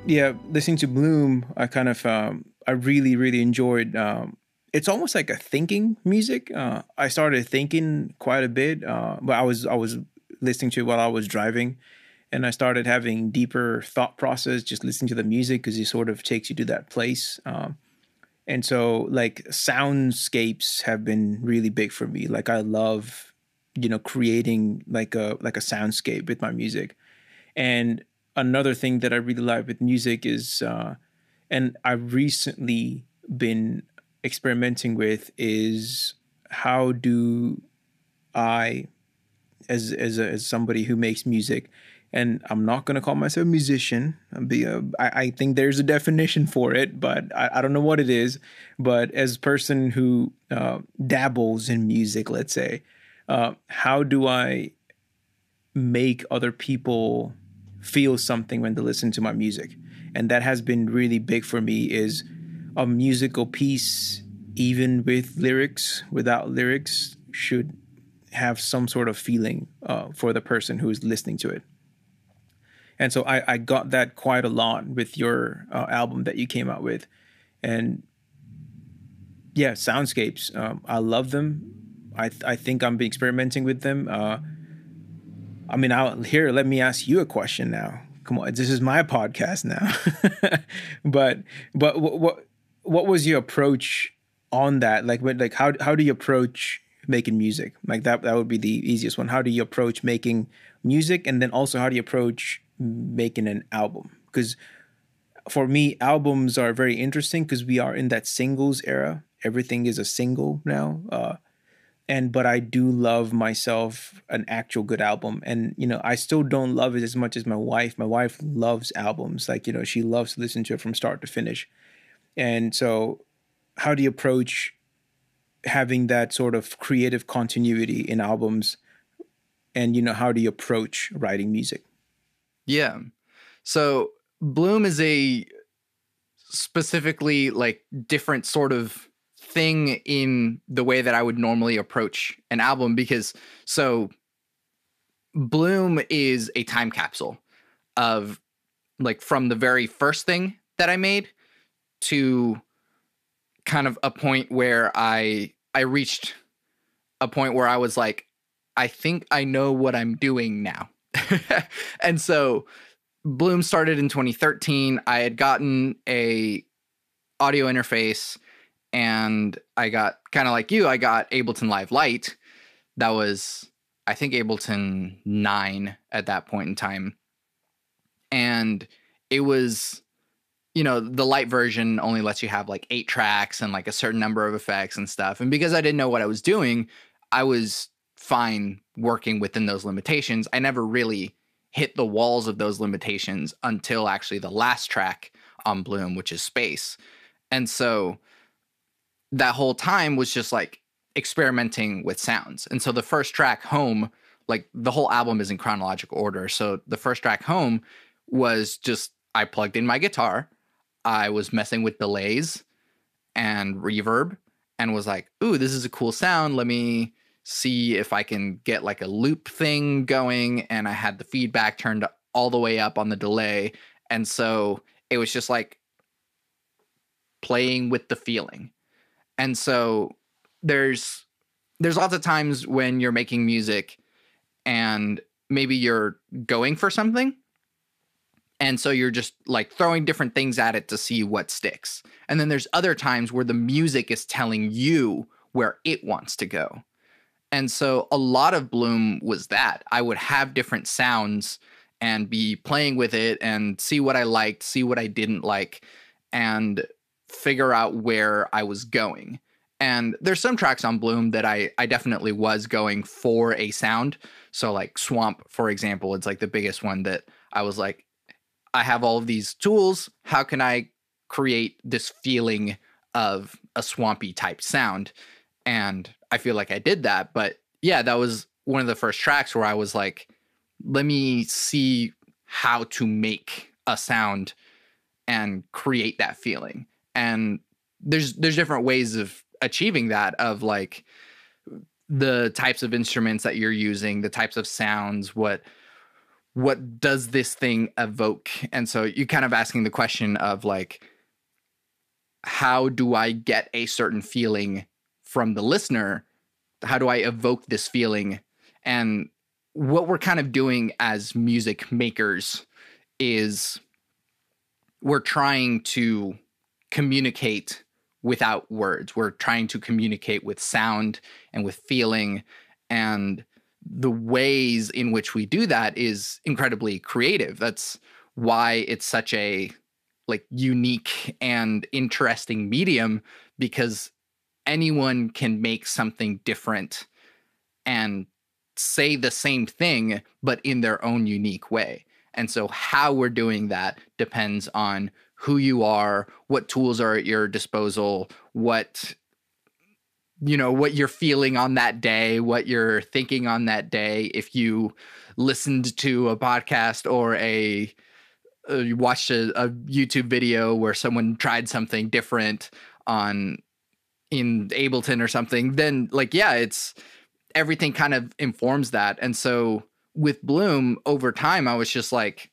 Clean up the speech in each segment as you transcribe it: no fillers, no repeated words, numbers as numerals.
Yeah, listening to Bloom, I really, really enjoyed. It's almost like a thinking music. I started thinking quite a bit, but I was listening to it while I was driving, and I started having deeper thought process just listening to the music because it sort of takes you to that place. And so, like, soundscapes have been really big for me. Like, I love, creating like a soundscape with my music. And another thing that I really like with music is, and I've recently been experimenting with, is how do I, as somebody who makes music, and I'm not going to call myself a musician. I think there's a definition for it, but I don't know what it is. But as a person who dabbles in music, let's say, how do I make other people feel something when they listen to my music? And that has been really big for me, is a musical piece, even with lyrics, without lyrics, should have some sort of feeling for the person who is listening to it. And so I got that quite a lot with your album that you came out with. And yeah, soundscapes, I love them. I think I'm experimenting with them. I mean, here, let me ask you a question now. Come on, this is my podcast now. but what was your approach on that? Like how do you approach making music? Like that would be the easiest one. How do you approach making music, and then also how do you approach making an album? Because for me, albums are very interesting because we are in that singles era. Everything is a single now. And but I do love myself an actual good album, and I still don't love it as much as my wife. My wife loves albums, like she loves to listen to it from start to finish. And so, how do you approach having that sort of creative continuity in albums, and how do you approach writing music? Yeah. So Bloom is a specifically like different sort of thing in the way that I would normally approach an album, because so Bloom is a time capsule of like from the very first thing that I made to kind of a point where I reached a point where I was like, I think I know what I'm doing now. And so Bloom started in 2013. I had gotten a audio interface, and I got kind of like you, I got Ableton Live Lite. That was, I think, Ableton 9 at that point in time. And it was, the light version only lets you have like 8 tracks and like a certain number of effects and stuff. And because I didn't know what I was doing, I was fine working within those limitations. I never really hit the walls of those limitations until actually the last track on Bloom, which is Space. And so that whole time was just like experimenting with sounds. And so the first track, Home, like the whole album is in chronological order. So the first track, Home, was just, I plugged in my guitar, I was messing with delays and reverb, and was like, ooh, this is a cool sound. Let me see if I can get like a loop thing going. And I had the feedback turned all the way up on the delay. And so it was just like playing with the feeling. And so there's lots of times when you're making music and maybe you're going for something, and so you're just like throwing different things at it to see what sticks. And then there's other times where the music is telling you where it wants to go. And so a lot of Bloom was that. I would have different sounds and be playing with it and see what I liked, see what I didn't like, and figure out where I was going. And there's some tracks on Bloom that I definitely was going for a sound. So like Swamp, for example, it's like the biggest one that I was like, I have all of these tools. How can I create this feeling of a swampy type sound? And I feel like I did that. But yeah, that was one of the first tracks where I was like, let me see how to make a sound and create that feeling. And there's different ways of achieving that, of like the types of instruments that you're using, the types of sounds, what what does this thing evoke? And so you kind of asking the question of like, how do I get a certain feeling from the listener? How do I evoke this feeling? And what we're kind of doing as music makers is we're trying to communicate without words. We're trying to communicate with sound and with feeling. And the ways in which we do that is incredibly creative. That's why it's such a like unique and interesting medium, because anyone can make something different and say the same thing, but in their own unique way. And so how we're doing that depends on who you are, what tools are at your disposal, what you're feeling on that day, what you're thinking on that day. If you listened to a podcast or you watched a YouTube video where someone tried something different in Ableton or something, then like, yeah, it's everything kind of informs that. And so with Bloom over time, I was just like,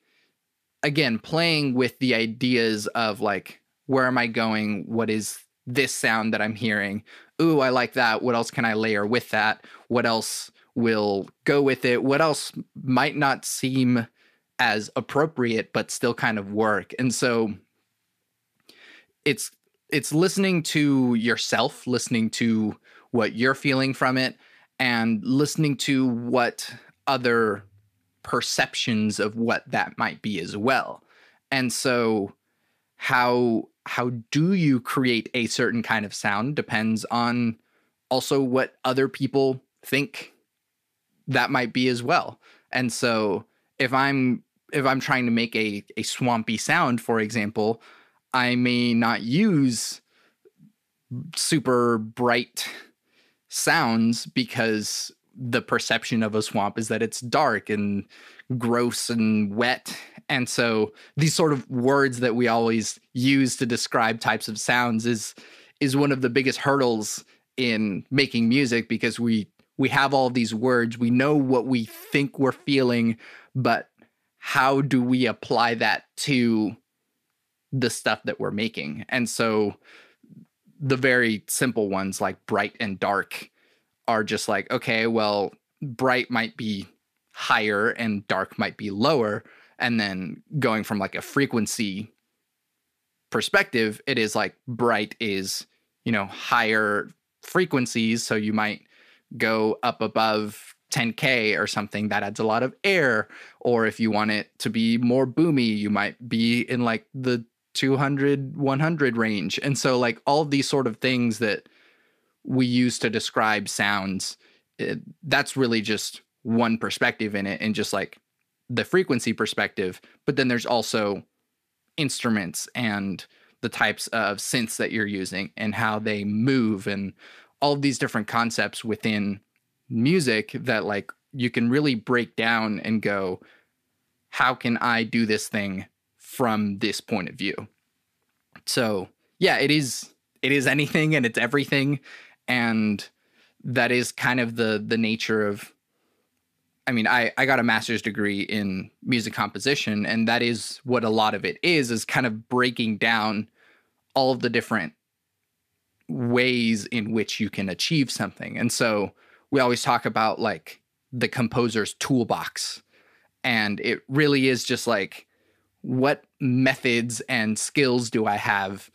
again, playing with the ideas of like, where am I going? What is this sound that I'm hearing? Ooh, I like that. What else can I layer with that? What else will go with it? What else might not seem as appropriate, but still kind of work? And so it's listening to yourself, listening to what you're feeling from it, and listening to what other perceptions of what that might be as well. And so how do you create a certain kind of sound depends on also what other people think that might be as well. And so if I'm trying to make a swampy sound, for example, I may not use super bright sounds because the perception of a swamp is that it's dark and gross and wet. And so these sort of words that we always use to describe types of sounds is one of the biggest hurdles in making music, because we have all these words, we know what we think we're feeling, but how do we apply that to the stuff that we're making? And so the very simple ones like bright and dark are just like, okay, well, bright might be higher and dark might be lower. And then going from like a frequency perspective, it is like bright is, higher frequencies. So you might go up above 10K or something that adds a lot of air. Or if you want it to be more boomy, you might be in like the 200, 100 range. And so like all of these sort of things that we use to describe sounds, that's really just one perspective in it, and just like the frequency perspective. But then there's also instruments and the types of synths that you're using and how they move and all of these different concepts within music that like you can really break down and go, how can I do this thing from this point of view? So yeah, it is anything and it's everything. And that is kind of the nature of, I mean, I got a master's degree in music composition, and that is what a lot of it is kind of breaking down all of the different ways in which you can achieve something. And so we always talk about like the composer's toolbox, and it really is just like, what methods and skills do I have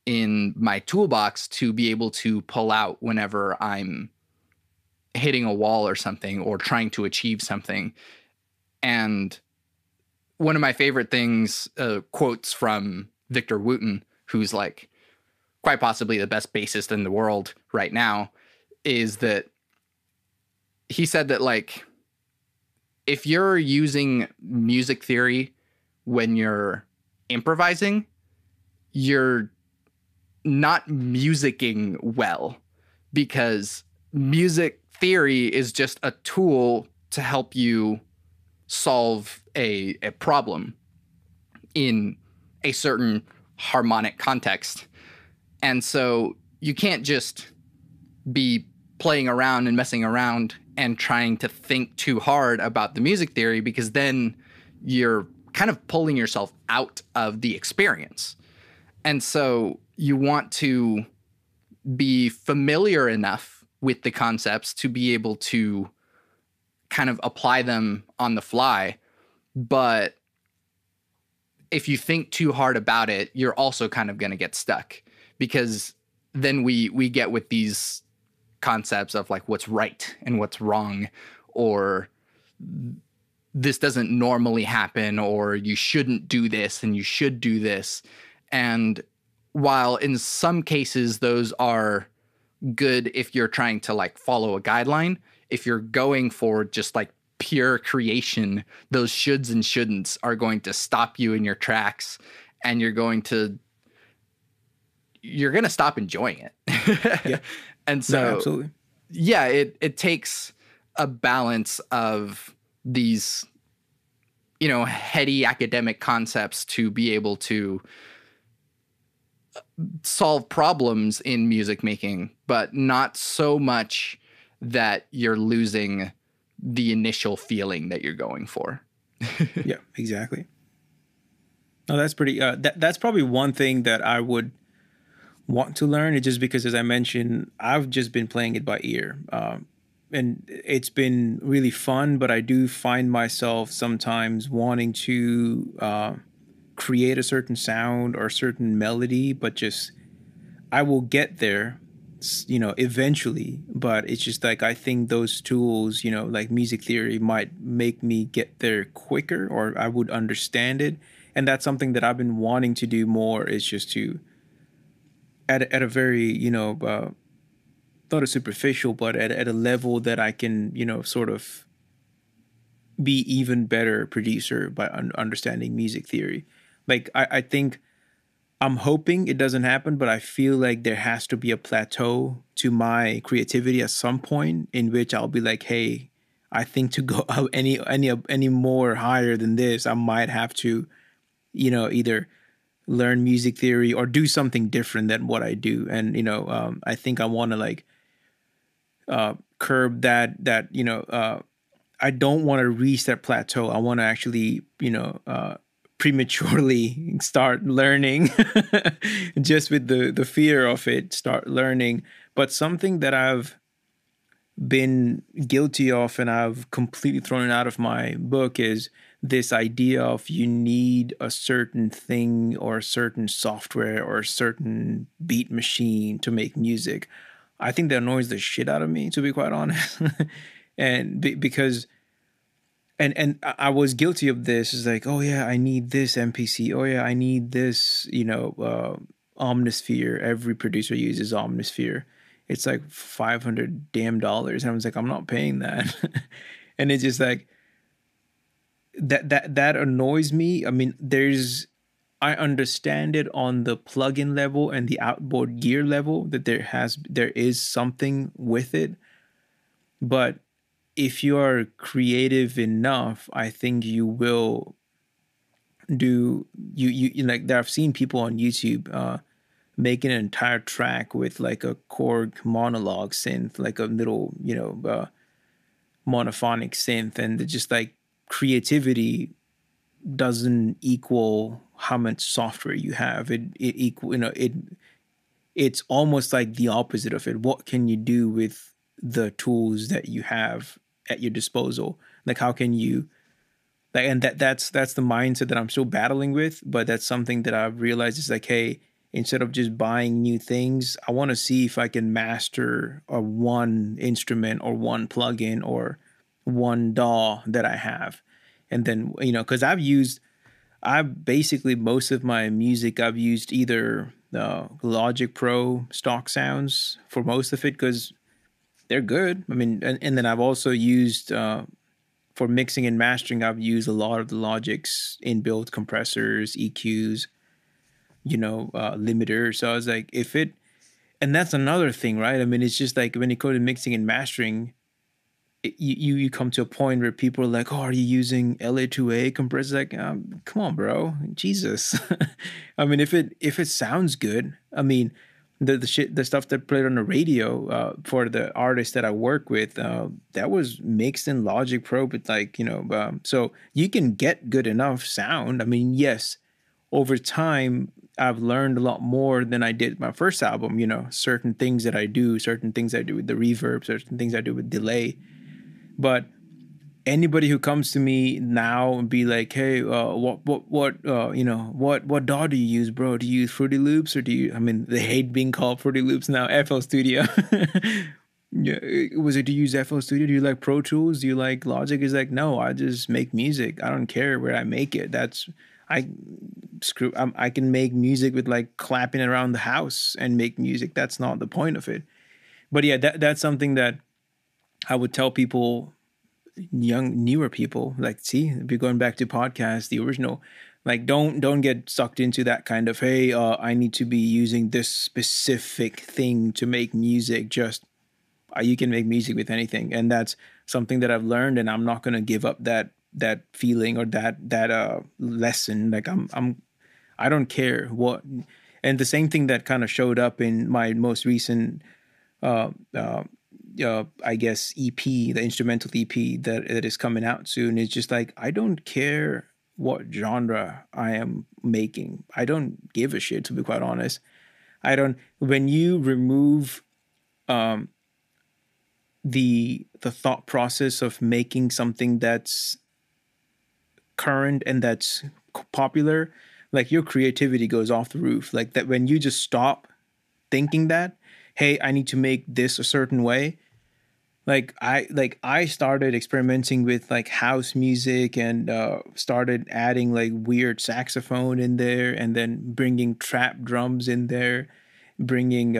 in my toolbox to be able to pull out whenever I'm hitting a wall or something or trying to achieve something. And one of my favorite things, quotes from Victor Wooten, who's like quite possibly the best bassist in the world right now, is that he said that like, if you're using music theory when you're improvising, you're not musicking well, because music theory is just a tool to help you solve a problem in a certain harmonic context. And so you can't just be playing around and messing around and trying to think too hard about the music theory, because then you're kind of pulling yourself out of the experience. And so you want to be familiar enough with the concepts to be able to kind of apply them on the fly. But if you think too hard about it, you're also kind of going to get stuck, because then we get with these concepts of like what's right and what's wrong, or this doesn't normally happen, or you shouldn't do this and you should do this. And while in some cases those are good if you're trying to like follow a guideline, if you're going for just like pure creation, those shoulds and shouldn'ts are going to stop you in your tracks, and you're going to stop enjoying it. Yeah. And so, No, absolutely. Yeah, it takes a balance of these, heady academic concepts to be able to solve problems in music making, but not so much that you're losing the initial feeling that you're going for. Yeah, exactly. No, that's pretty, that's probably one thing that I would want to learn. It's just because, as I mentioned, I've just been playing it by ear. And it's been really fun, but I do find myself sometimes wanting to create a certain sound or a certain melody, but just I will get there, eventually. But it's just like I think those tools, like music theory, might make me get there quicker, or I would understand it. And that's something that I've been wanting to do more, is just to at a very, not a superficial, but at a level that I can, sort of be even better producer by understanding music theory. Like I think I'm hoping it doesn't happen, but I feel like there has to be a plateau to my creativity at some point in which I'll be like, hey, I think to go out any more higher than this, I might have to, either learn music theory or do something different than what I do. And, I think I want to like curb that, I don't want to reach that plateau. I want to actually, prematurely start learning just with the fear of it, start learning. But something that I've been guilty of and I've completely thrown it out of my book is this idea of you need a certain thing or a certain software or a certain beat machine to make music. I think that annoys the shit out of me, to be quite honest. And because and I was guilty of this. It's like, oh yeah, I need this MPC. Oh yeah, I need this, Omnisphere. Every producer uses Omnisphere. It's like $500 damn dollars. And I was like, I'm not paying that. And it's just like that annoys me. I mean, I understand it on the plugin level and the outboard gear level that there is something with it. But if you are creative enough, I think you will do you like there. I've seen people on YouTube making an entire track with like a Korg monologue synth, like a little monophonic synth, and just like creativity doesn't equal how much software you have. It's almost like the opposite of it. What can you do with the tools that you have at your disposal? Like how can you like, and that's the mindset that I'm still battling with, but that's something that I've realized is like, hey, instead of just buying new things, I want to see if I can master a one instrument or one plugin or one DAW that I have. And then, because I've basically most of my music, I've used either Logic Pro stock sounds for most of it because they're good. I mean, and then I've also used, for mixing and mastering, I've used a lot of the Logic's inbuilt compressors, EQs, limiters. So I was like, and that's another thing, right? I mean, it's just like when you go to mixing and mastering, you come to a point where people are like, oh, are you using LA2A compressors? Like, come on, bro, Jesus. I mean, if it sounds good, I mean, the stuff that played on the radio for the artists that I work with, that was mixed in Logic Pro, but like, so you can get good enough sound. I mean, yes, over time I've learned a lot more than I did my first album. Certain things that I do, certain things I do with the reverb, certain things I do with delay. But anybody who comes to me now and be like, "Hey, what DAW do you use, bro? Do you use Fruity Loops or do you?" I mean, they hate being called Fruity Loops now. FL Studio. Yeah, was it? Do you use FL Studio? Do you like Pro Tools? Do you like Logic? Is like, no, I just make music. I don't care where I make it. I I can make music with like clapping around the house and make music. That's not the point of it. But yeah, that's something that I would tell people, newer people, like, see, if you're going back to podcasts, the original, like, don't get sucked into that kind of, hey, I need to be using this specific thing to make music. Just you can make music with anything, and that's something that I've learned, and I'm not going to give up that feeling or that lesson. Like, I don't care what. And the same thing that kind of showed up in my most recent uh, uh, I guess EP, the instrumental EP that is coming out soon, is just like, I don't care what genre I am making. I don't give a shit, to be quite honest. I don't. When you remove um, the thought process of making something that's current and that's popular, like, your creativity goes off the roof. Like, that, when you just stop thinking that, hey, I need to make this a certain way. I started experimenting with like house music and started adding like weird saxophone in there, and then bringing trap drums in there, bringing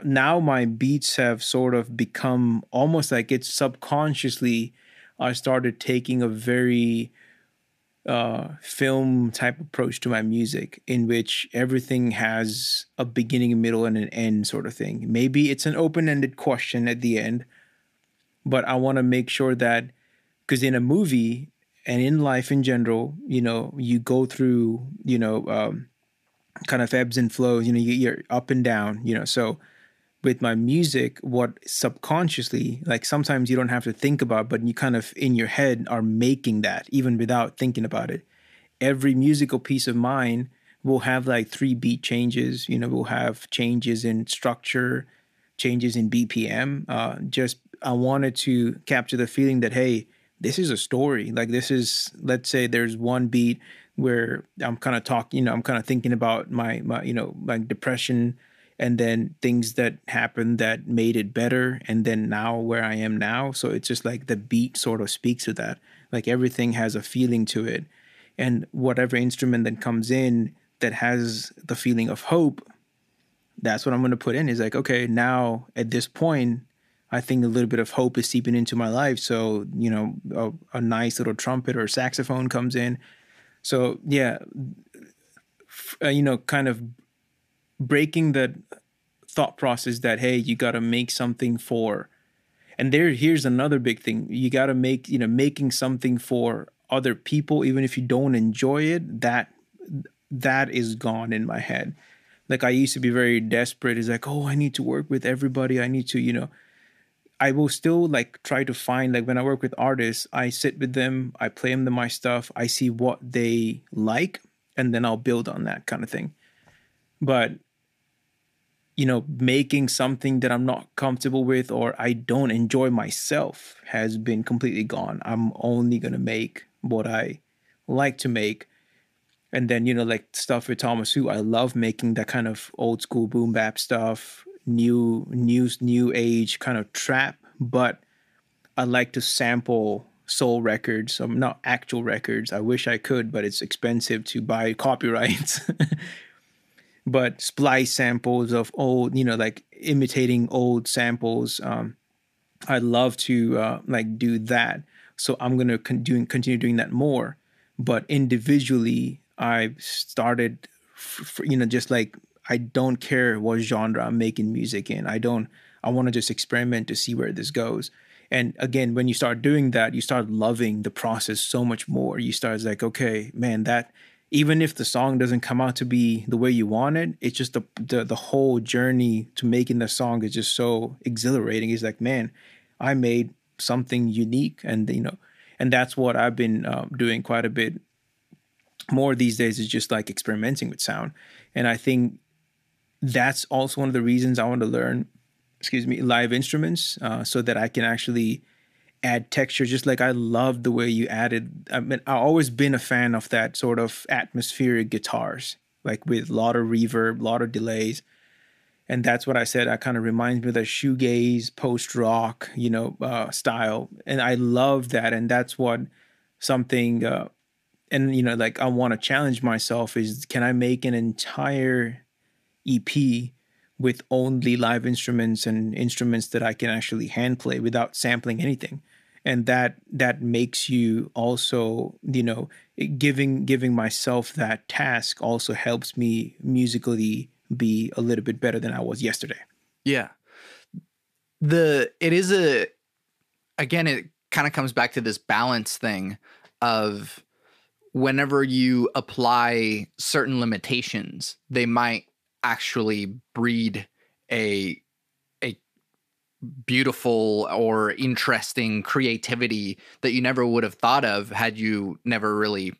now my beats have sort of become almost like, it's subconsciously, I started taking a very film type approach to my music, in which everything has a beginning, a middle, and an end sort of thing. Maybe it's an open-ended question at the end, but I want to make sure that, because in a movie and in life in general, you go through, kind of ebbs and flows. You're up and down. So with my music, what subconsciously, like, sometimes you don't have to think about, but you kind of in your head are making that even without thinking about it. Every musical piece of mine will have like three beat changes. We'll have changes in structure, changes in BPM. Just, I wanted to capture the feeling that, hey, this is a story. Like, this is, let's say there's one beat where I'm kind of talking, I'm kind of thinking about my my depression, and then things that happened that made it better, and then now where I am now. So it's just like the beat sort of speaks to that. Like, everything has a feeling to it, and whatever instrument that comes in that has the feeling of hope, that's what I'm going to put in. Is like, okay, now at this point, I think a little bit of hope is seeping into my life. So, a nice little trumpet or saxophone comes in. So yeah, kind of breaking the thought process that, hey, you got to make something for, and here's another big thing. You got to make, making something for other people, even if you don't enjoy it, that is gone in my head. Like, I used to be very desperate. It's like, oh, I need to work with everybody. I need to, I will still like try to find, like, when I work with artists, I sit with them, I play them my stuff, I see what they like, and then I'll build on that kind of thing. But making something that I'm not comfortable with or I don't enjoy myself has been completely gone. I'm only going to make what I like to make. And then, like stuff with Thomas Who, I love making that kind of old school boom bap stuff, new age kind of trap, but I like to sample soul records, not actual records. I wish I could, but it's expensive to buy copyrights. But splice samples of old, like imitating old samples. I'd love to like do that. So I'm gonna continue doing that more. But individually, I've started, just like, I don't care what genre I'm making music in. I want to just experiment to see where this goes. And again, when you start doing that, you start loving the process so much more. You start like, okay, man, that even if the song doesn't come out to be the way you want it, it's just the whole journey to making the song is just so exhilarating. It's like, man, I made something unique, and and that's what I've been doing quite a bit more these days, is just like experimenting with sound. And I think that's also one of the reasons I want to learn, excuse me, live instruments, so that I can actually add texture. Just like I love the way you added. I mean, I've always been a fan of that sort of atmospheric guitars, like with a lot of reverb, a lot of delays. And that's what I said. That kind of reminds me of the shoegaze, post rock, style. And I love that. And that's what something, and like I want to challenge myself is, can I make an entire EP with only live instruments and instruments that I can actually hand play without sampling anything? And that makes you also, giving myself that task also helps me musically be a little bit better than I was yesterday. Yeah. It kind of comes back to this balance thing of whenever you apply certain limitations, they might actually breed a beautiful or interesting creativity that you never would have thought of had you never really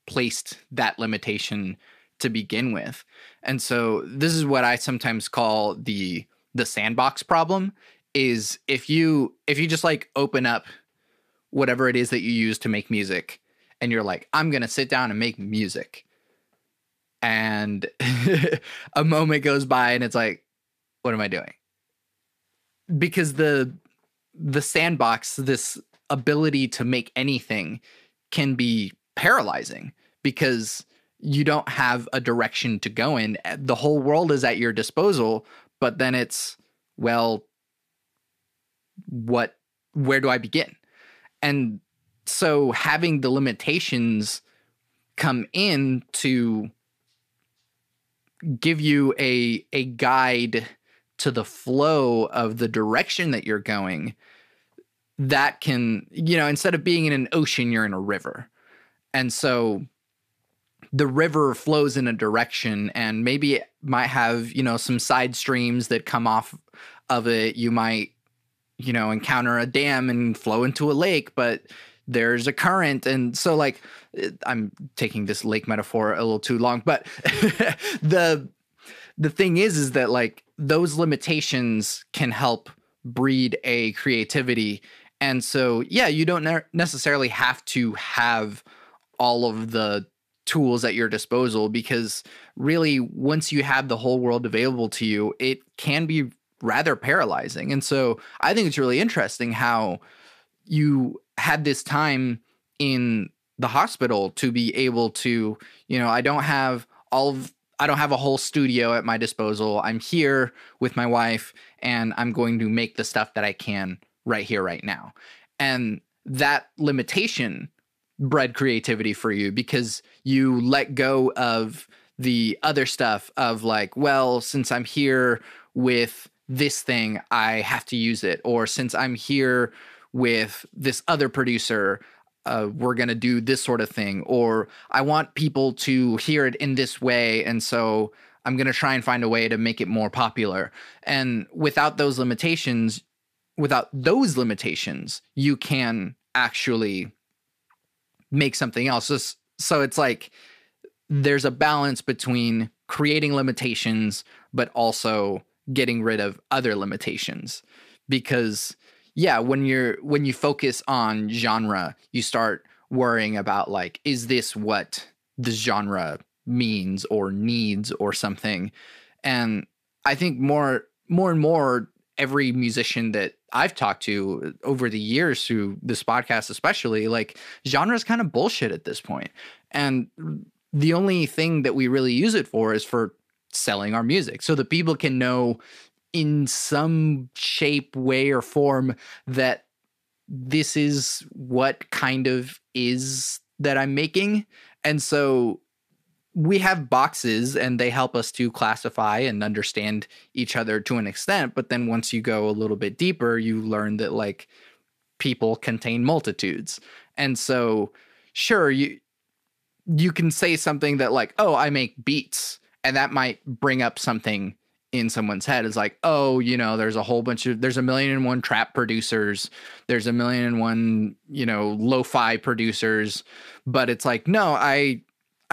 placed that limitation to begin with. And so this is what I sometimes call the sandbox problem, is if you just like open up whatever it is that you use to make music and you're like, I'm going to sit down and make music. And a moment goes by and it's like, what am I doing? Because the sandbox, this ability to make anything, can be paralyzing because you don't have a direction to go in. The whole world is at your disposal, but then it's, well, where do I begin? And so having the limitations come in to give you a guide to the flow of the direction that you're going, that can, instead of being in an ocean, you're in a river. And so the river flows in a direction, and maybe it might have, some side streams that come off of it. You might, encounter a dam and flow into a lake, but there's a current. And so, like, I'm taking this lake metaphor a little too long, but the thing is that, like, those limitations can help breed a creativity. And so, yeah, you don't necessarily have to have all of the tools at your disposal, because really, once you have the whole world available to you, it can be rather paralyzing. And so I think it's really interesting how you had this time in the hospital to be able to, I don't have a whole studio at my disposal. I'm here with my wife and I'm going to make the stuff that I can right here, right now. And that limitation bred creativity for you because you let go of the other stuff of, like, well, since I'm here with this thing, I have to use it. Or since I'm here with this other producer, we're going to do this sort of thing. Or I want people to hear it in this way, and so I'm going to try and find a way to make it more popular. And without those limitations, you can actually make something else. So it's like there's a balance between creating limitations, but also getting rid of other limitations. Because yeah, when you focus on genre, you start worrying about, like, is this what the genre means or needs or something? And I think more and more, every musician that I've talked to over the years through this podcast, especially, like, genre is kind of bullshit at this point. And the only thing that we really use it for is for selling our music, so that people can know in some shape, way, or form that this is what kind of is that I'm making. And so we have boxes and they help us to classify and understand each other to an extent. But then once you go a little bit deeper, you learn that, like, people contain multitudes. And so, sure, you can say something that like, oh, I make beats, and that might bring up something in someone's head. It's like, oh, there's there's a million and one trap producers, there's a million and one, lo-fi producers, but it's like, no, I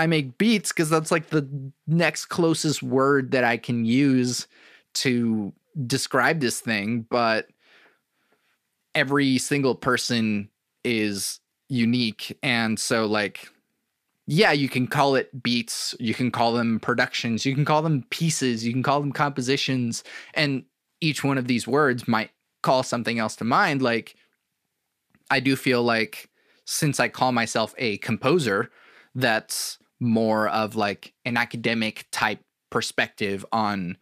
make beats because that's like the next closest word that I can use to describe this thing. But every single person is unique. And so like, yeah, you can call it beats, you can call them productions, you can call them pieces, you can call them compositions. And each one of these words might call something else to mind. Like, I do feel like since I call myself a composer, that's more of like an academic type perspective on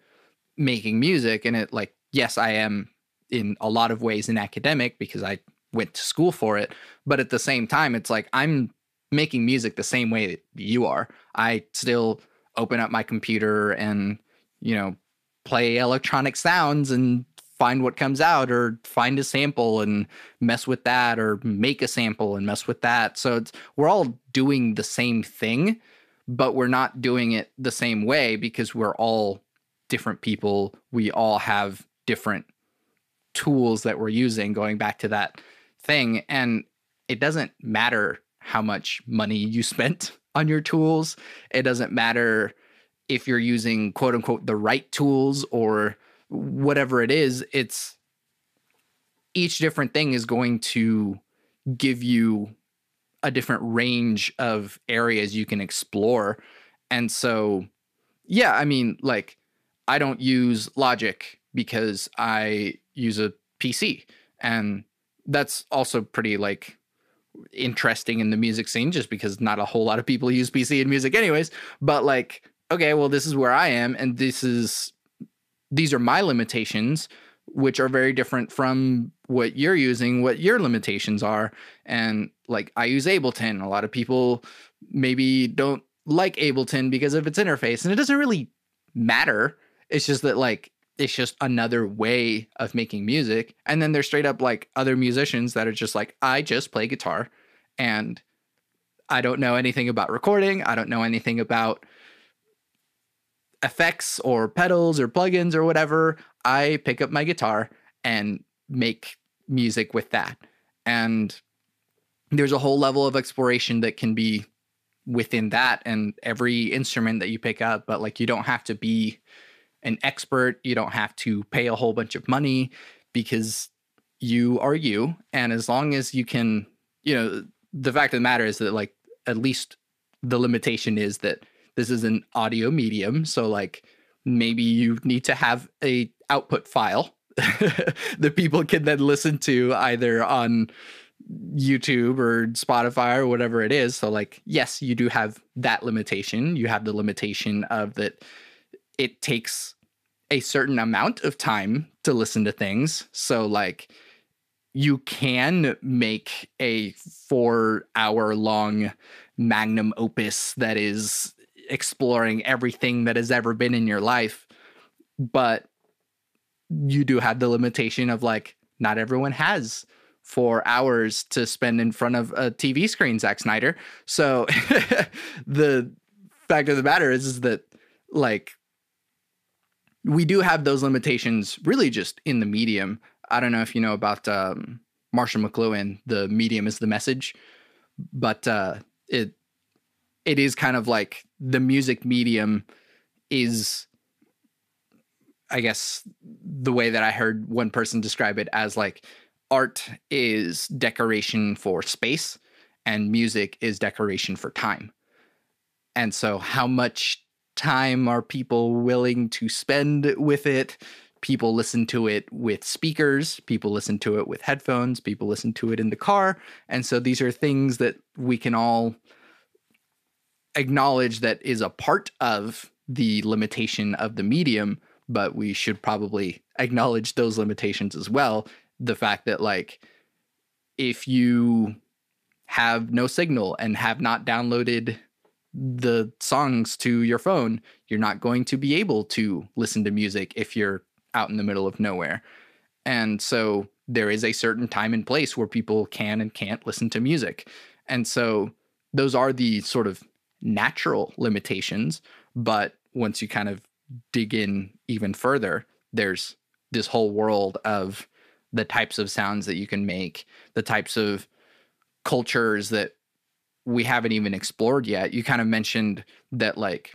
making music. And it like, yes, I am in a lot of ways an academic because I went to school for it. But at the same time, it's like I'm making music the same way that you are. I still open up my computer and, play electronic sounds and find what comes out, or find a sample and mess with that, or make a sample and mess with that. So we're all doing the same thing, but we're not doing it the same way because we're all different people. We all have different tools that we're using, going back to that thing. And it doesn't matter how much money you spent on your tools. It doesn't matter if you're using quote unquote the right tools or whatever it is. It's each different thing is going to give you a different range of areas you can explore. And so, yeah, I mean, like, I don't use Logic because I use a PC. And that's also pretty like interesting in the music scene, just because not a whole lot of people use PC in music anyways. But like, okay, well, this is where I am, and these are my limitations, which are very different from what you're using, what your limitations are. And like, I use Ableton. A lot of people maybe don't like Ableton because of its interface, and it doesn't really matter. It's just that like, it's just another way of making music. And then there's straight up like other musicians that are just like, I just play guitar and I don't know anything about recording. I don't know anything about effects or pedals or plugins or whatever. I pick up my guitar and make music with that. And there's a whole level of exploration that can be within that, and every instrument that you pick up. But like, you don't have to be an expert. You don't have to pay a whole bunch of money, because you are you. And as long as you can, the fact of the matter is that like, at least the limitation is that this is an audio medium. So like, maybe you need to have a output file that people can then listen to either on YouTube or Spotify or whatever it is. So like, yes, you do have that limitation. You have the limitation of that it takes a certain amount of time to listen to things. So like, you can make a 4-hour long magnum opus that is exploring everything that has ever been in your life. But you do have the limitation of like, not everyone has 4 hours to spend in front of a TV screen, Zack Snyder. So the fact of the matter is that like, we do have those limitations really just in the medium. I don't know if you know about Marshall McLuhan, The Medium is the Message, but it is kind of like the music medium is, I guess, the way that I heard one person describe it as like, art is decoration for space and music is decoration for time. And so how much time are people willing to spend with it? People listen to it with speakers, people listen to it with headphones, people listen to it in the car. And so these are things that we can all acknowledge that is a part of the limitation of the medium, but we should probably acknowledge those limitations as well. The fact that like, if you have no signal and have not downloaded the songs to your phone, you're not going to be able to listen to music if you're out in the middle of nowhere. And so there is a certain time and place where people can and can't listen to music. And so those are the sort of natural limitations, but once you kind of dig in even further, there's this whole world of the types of sounds that you can make, the types of cultures that we haven't even explored yet. You kind of mentioned that like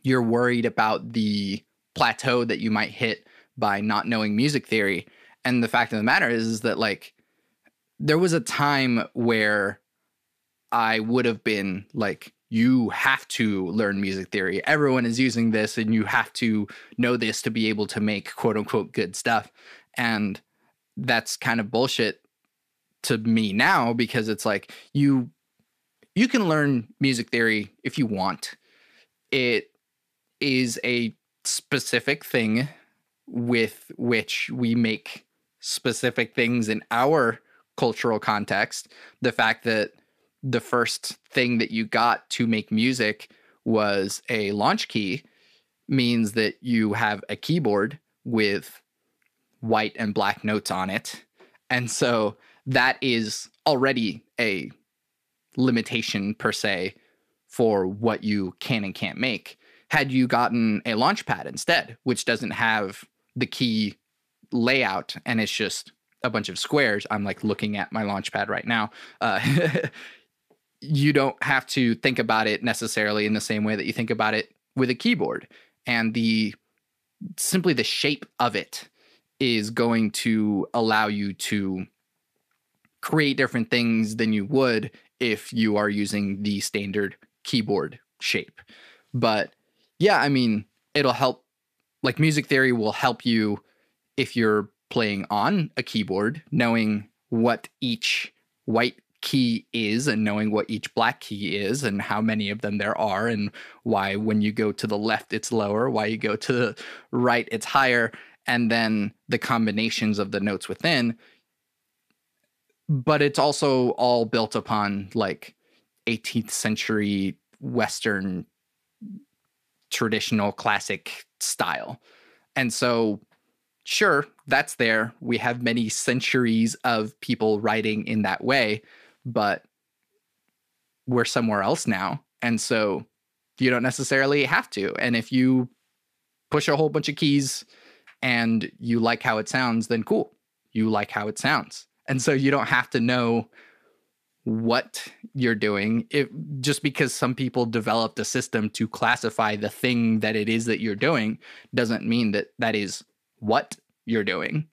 you're worried about the plateau that you might hit by not knowing music theory. And the fact of the matter is that like there was a time where I would have been like, you have to learn music theory. Everyone is using this and you have to know this to be able to make quote unquote good stuff. And that's kind of bullshit to me now, because it's like you can learn music theory if you want. It is a specific thing with which we make specific things in our cultural context. The fact that the first thing that you got to make music was a launch key means that you have a keyboard with white and black notes on it. And so that is already a limitation per se for what you can and can't make. Had you gotten a launch pad instead, which doesn't have the key layout and it's just a bunch of squares, I'm like looking at my launch pad right now, you don't have to think about it necessarily in the same way that you think about it with a keyboard. And simply the shape of it is going to allow you to create different things than you would if you are using the standard keyboard shape. But yeah, I mean, it'll help. Like music theory will help you if you're playing on a keyboard, knowing what each white key is and knowing what each black key is and how many of them there are, and why when you go to the left it's lower, why you go to the right it's higher, and then the combinations of the notes within. But it's also all built upon like 18th century Western traditional classic style. And so, sure, that's there. We have many centuries of people writing in that way, but we're somewhere else now. And so you don't necessarily have to. And if you push a whole bunch of keys and you like how it sounds, then cool. You like how it sounds. And so you don't have to know what you're doing. Just because some people developed a system to classify the thing that it is that you're doing doesn't mean that that is what you're doing.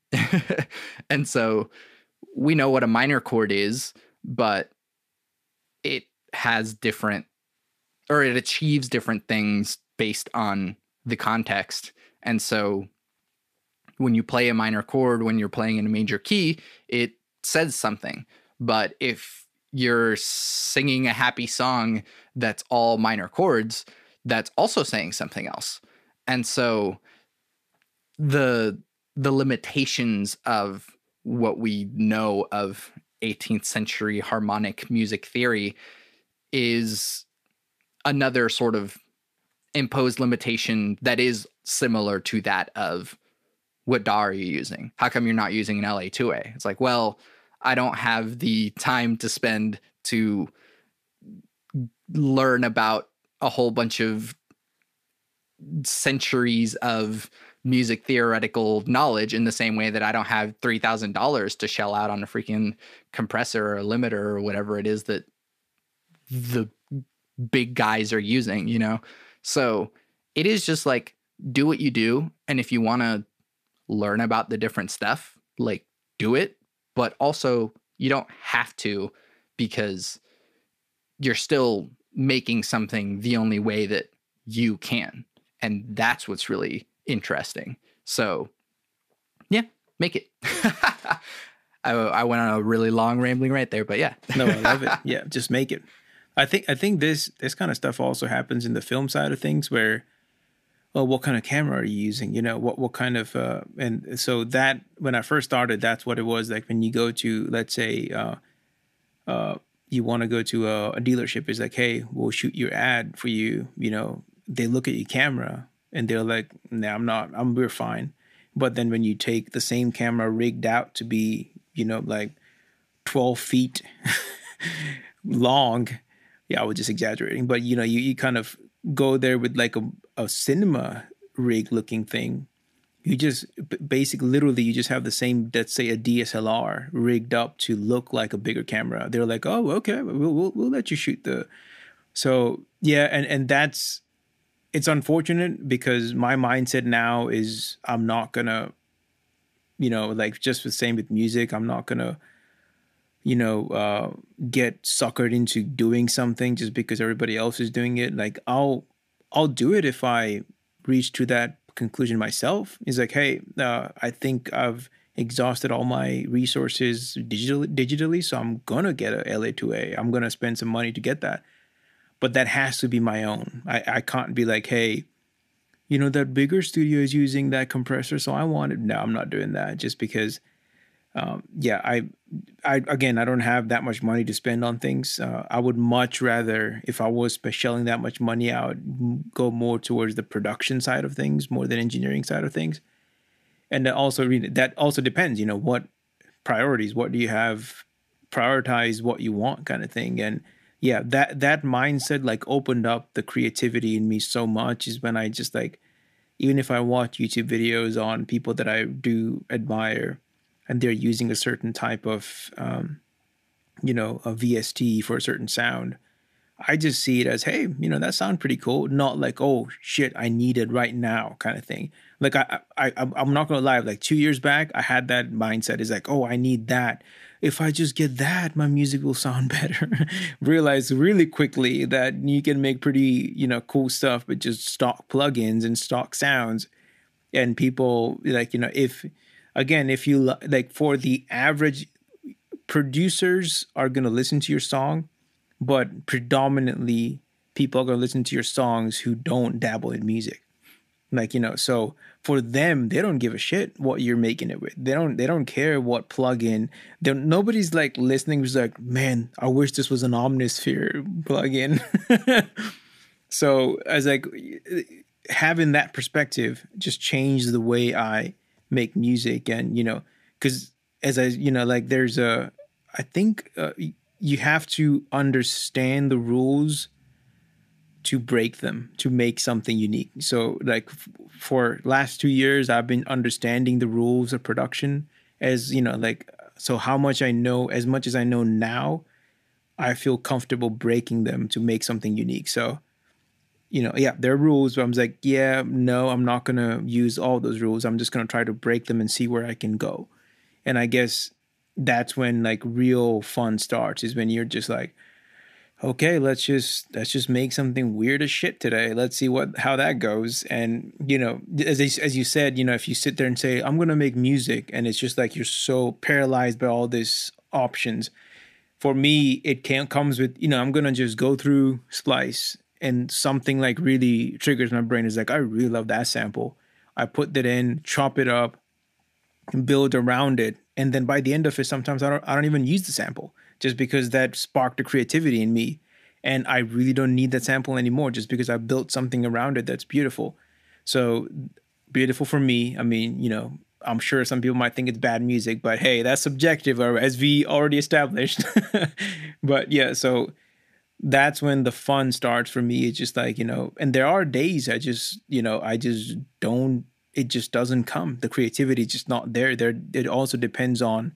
And so we know what a minor chord is, but it has different, or it achieves different things based on the context. And so when you play a minor chord, when you're playing in a major key, it says something. But if you're singing a happy song that's all minor chords, that's also saying something else. And so the limitations of what we know of 18th century harmonic music theory is another sort of imposed limitation that is similar to that of what DAW are you using? How come you're not using an LA2A? It's like, well, I don't have the time to spend to learn about a whole bunch of centuries of music theoretical knowledge in the same way that I don't have $3,000 to shell out on a freaking compressor or a limiter or whatever it is that the big guys are using, you know? So it is just like, do what you do. And if you want to learn about the different stuff, like do it, but also you don't have to, because you're still making something the only way that you can. And that's what's really interesting. So yeah, make it. I went on a really long rambling right there, but yeah. No, I love it. Yeah, just make it. I think this kind of stuff also happens in the film side of things, where, well, what kind of camera are you using? You know, what kind of and so that when I first started, that's what it was like. When you go to, let's say, you want to go to a dealership, it's like, hey, we'll shoot your ad for you. You know, they look at your camera and they're like, nah, we're fine. But then when you take the same camera rigged out to be, you know, like 12 feet long, Yeah, I was just exaggerating, but you kind of go there with like a cinema rig looking thing. You just basically, literally, you just have the same, let's say, a DSLR rigged up to look like a bigger camera. They're like, oh, okay, we'll let you shoot the. So yeah, and that's, it's unfortunate because my mindset now is I'm not gonna, like just the same with music. I'm not gonna, you know, uh, get suckered into doing something just because everybody else is doing it. Like I'll do it if I reach to that conclusion myself. It's like, hey, I think I've exhausted all my resources digitally, so I'm gonna get a LA2A. I'm gonna spend some money to get that, but that has to be my own. I can't be like, hey, that bigger studio is using that compressor, so I want it. No, I'm not doing that just because yeah, I again, I don't have that much money to spend on things. I would much rather, if I was shelling that much money out, go more towards the production side of things more than engineering side of things. And that also depends, what priorities, what do you have, prioritize what you want, kind of thing. And yeah, that mindset like opened up the creativity in me so much is when I just like, even if I watch YouTube videos on people that I do admire and they're using a certain type of, a VST for a certain sound, I just see it as, hey, that sounds pretty cool. Not like, oh shit, I need it right now, kind of thing. Like I'm not gonna lie. Like 2 years back, I had that mindset. Is like, oh, I need that. If I just get that, my music will sound better. Realize really quickly that you can make pretty, cool stuff with just stock plugins and stock sounds. And people like, if again, if you like, for the average, producers are gonna listen to your song, but predominantly people are going to listen to your songs who don't dabble in music. Like, so for them, they don't give a shit what you're making it with. They don't care what plugin. Nobody's like listening who's like, man, I wish this was an Omnisphere plugin. So as like, having that perspective just changed the way I make music. And because as I, like, there's a, I think you have to understand the rules to break them to make something unique. So like, for last 2 years I've been understanding the rules of production, as like, so how much I know, as much as I know now, I feel comfortable breaking them to make something unique. So yeah, there are rules, but I'm like, yeah, no, I'm not gonna use all those rules. I'm just gonna try to break them and see where I can go. And I guess that's when like real fun starts, is when you're just like, okay, let's just make something weird as shit today. Let's see how that goes. And as you said, if you sit there and say, I'm gonna make music, and it's just like you're so paralyzed by all these options. For me, it can't comes with, I'm gonna just go through Splice, and something like really triggers my brain. Is like, I really love that sample. I put that in, chop it up, build around it, and then by the end of it, sometimes I don't even use the sample, just because that sparked the creativity in me, and I really don't need that sample anymore, just because I built something around it that's beautiful. So beautiful for me. I mean, I'm sure some people might think it's bad music, but hey, that's subjective, as we already established. But yeah, so that's when the fun starts for me. It's just like, and there are days I just don't, it just doesn't come. The creativity is just not there. It also depends on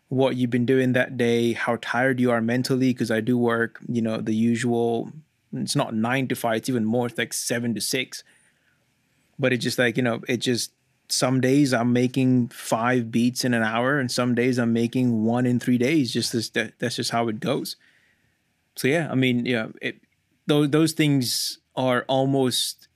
what you've been doing that day, how tired you are mentally, because I do work, the usual, it's not 9 to 5, it's even more, it's like 7 to 6. But it's just like, it just, some days I'm making 5 beats in an hour, and some days I'm making one in 3 days. That's just how it goes. So yeah, I mean, yeah, those things are almost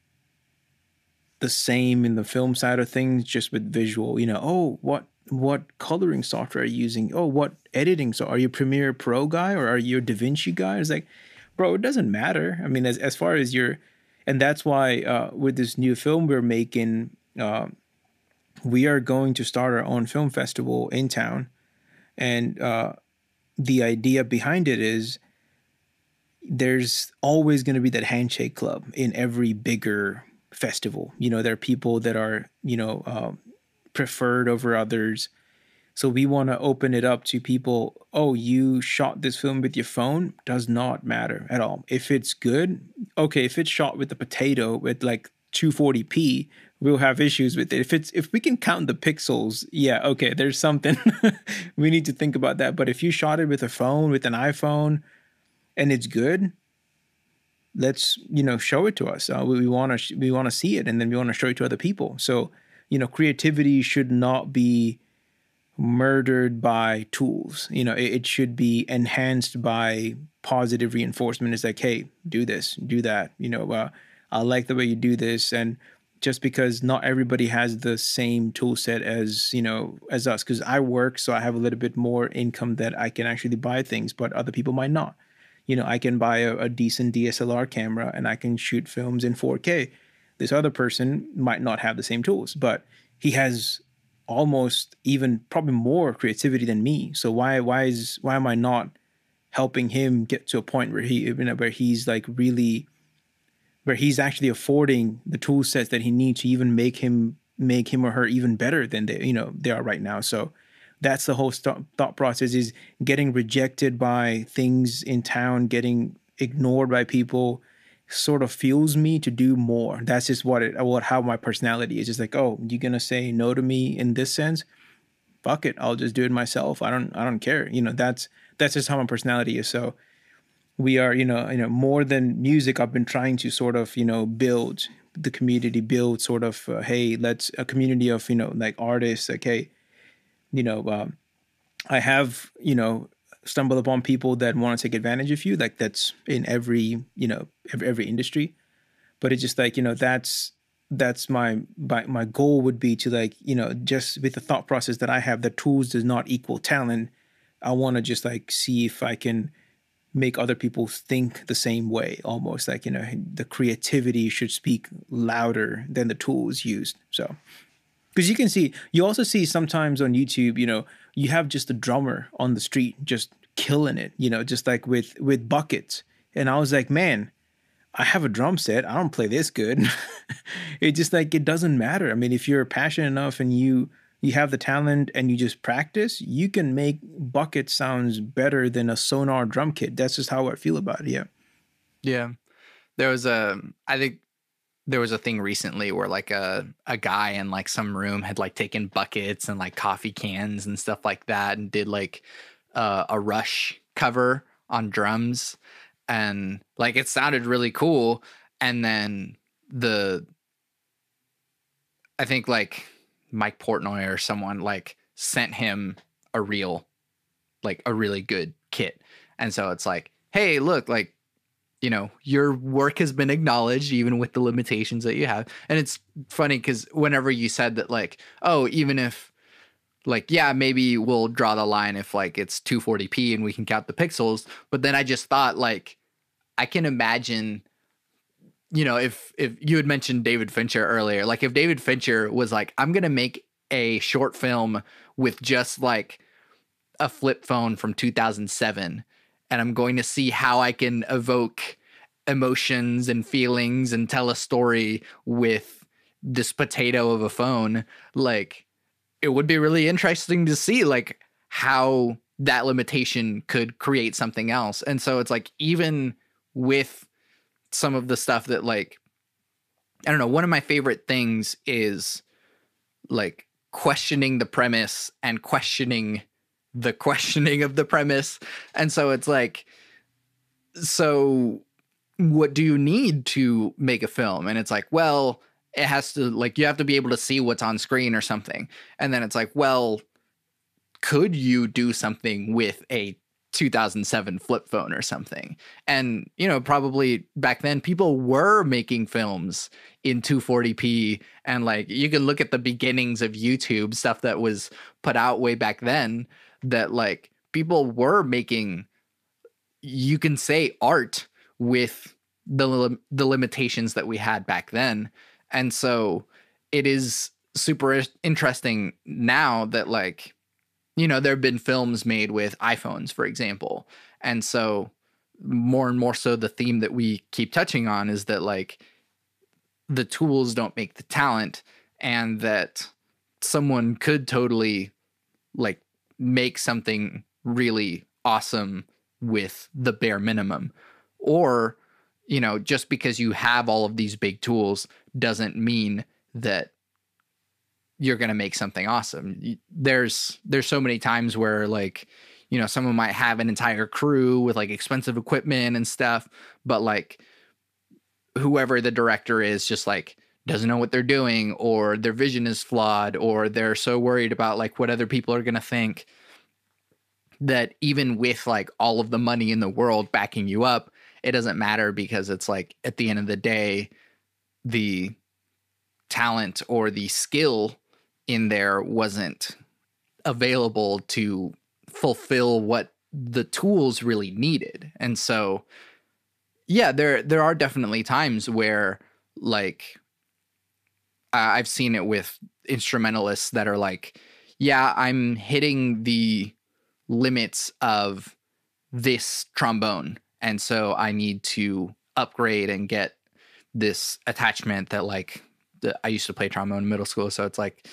the same in the film side of things, just with visual. Oh, what coloring software are you using? Oh, what editing? So are you Premiere Pro guy, or are you a DaVinci guy? It's like, bro, it doesn't matter. I mean, as far as your, and that's why with this new film we're making, we are going to start our own film festival in town, and the idea behind it is, there's always going to be that handshake club in every bigger festival. There are people that are, preferred over others. So we want to open it up to people. Oh, you shot this film with your phone? Does not matter at all. If it's good, okay. If it's shot with a potato with like 240p, we'll have issues with it. If we can count the pixels, yeah, okay, there's something we need to think about that. But if you shot it with a phone, with an iPhone, and it's good, let's show it to us. We want to see it, and then we want to show it to other people. So creativity should not be murdered by tools. It should be enhanced by positive reinforcement. It's like, hey, do this, do that. I like the way you do this. And just because not everybody has the same tool set as us, because I work, so I have a little bit more income that I can actually buy things, but other people might not. I can buy a decent DSLR camera and I can shoot films in 4K. This other person might not have the same tools, but he has almost even probably more creativity than me. So why am I not helping him get to a point where he's like really, where he's actually affording the tool sets that he needs to even make him or her even better than they are right now. So that's the whole thought process, is getting rejected by things in town, getting ignored by people, sort of fuels me to do more. That's just how my personality is. It's like, oh, you're gonna say no to me in this sense? Fuck it, I'll just do it myself. I don't care. That's just how my personality is. So we are, more than music, I've been trying to sort of, build the community, build sort of, hey, let's a community of, like artists. Like, hey, I have, stumbled upon people that want to take advantage of you. Like that's in every industry. But it's just like, that's my goal would be to, like, just with the thought process that I have, that tools does not equal talent. I want to just like see if I can make other people think the same way, almost like, the creativity should speak louder than the tools used. So, because you also see sometimes on YouTube, you have just a drummer on the street just killing it, just like with buckets. And I was like, man, I have a drum set. I don't play this good. It just like, it doesn't matter. I mean, if you're passionate enough and you have the talent and you just practice, you can make bucket sounds better than a Sonar drum kit. That's just how I feel about it. Yeah. Yeah. I think there was a thing recently where like a guy in like some room had like taken buckets and like coffee cans and stuff like that and did like a Rush cover on drums, and like it sounded really cool. And then I think like Mike Portnoy or someone like sent him a really good kit. And so it's like, hey, look, like, your work has been acknowledged even with the limitations that you have. And it's funny because whenever you said that, like, oh, even if like, yeah, maybe we'll draw the line if like it's 240p and we can count the pixels. But then I just thought, like, I can imagine, if you had mentioned David Fincher earlier, like if David Fincher was like, I'm going to make a short film with just like a flip phone from 2007, and I'm going to see how I can evoke emotions and feelings and tell a story with this potato of a phone. Like, it would be really interesting to see like how that limitation could create something else. And so it's like, even with some of the stuff that, like, I don't know, one of my favorite things is like questioning the premise and questioning the questioning of the premise. And so it's like, so what do you need to make a film? And it's like, well, it has to, like, you have to be able to see what's on screen or something. And then it's like, well, could you do something with a 2007 flip phone or something? And, probably back then people were making films in 240p, and like, you can look at the beginnings of YouTube, stuff that was put out way back then, that like people were making, you can say, art with the limitations that we had back then. And so it is super interesting now that, like, there have been films made with iPhones, for example. And so more and more so the theme that we keep touching on is that, like, the tools don't make the talent, and that someone could totally like make something really awesome with the bare minimum. Or, you know, just because you have all of these big tools doesn't mean that you're going to make something awesome. There's so many times where, like, you know, someone might have an entire crew with like expensive equipment and stuff, but like whoever the director is just like doesn't know what they're doing, or their vision is flawed, or they're so worried about like what other people are going to think, that even with like all of the money in the world backing you up, it doesn't matter, because it's like at the end of the day, the talent or the skill in there wasn't available to fulfill what the tools really needed. And so, yeah, there are definitely times where, like, I've seen it with instrumentalists that are like, yeah, I'm hitting the limits of this trombone, and so I need to upgrade and get this attachment that, like, I used to play trombone in middle school, so it's like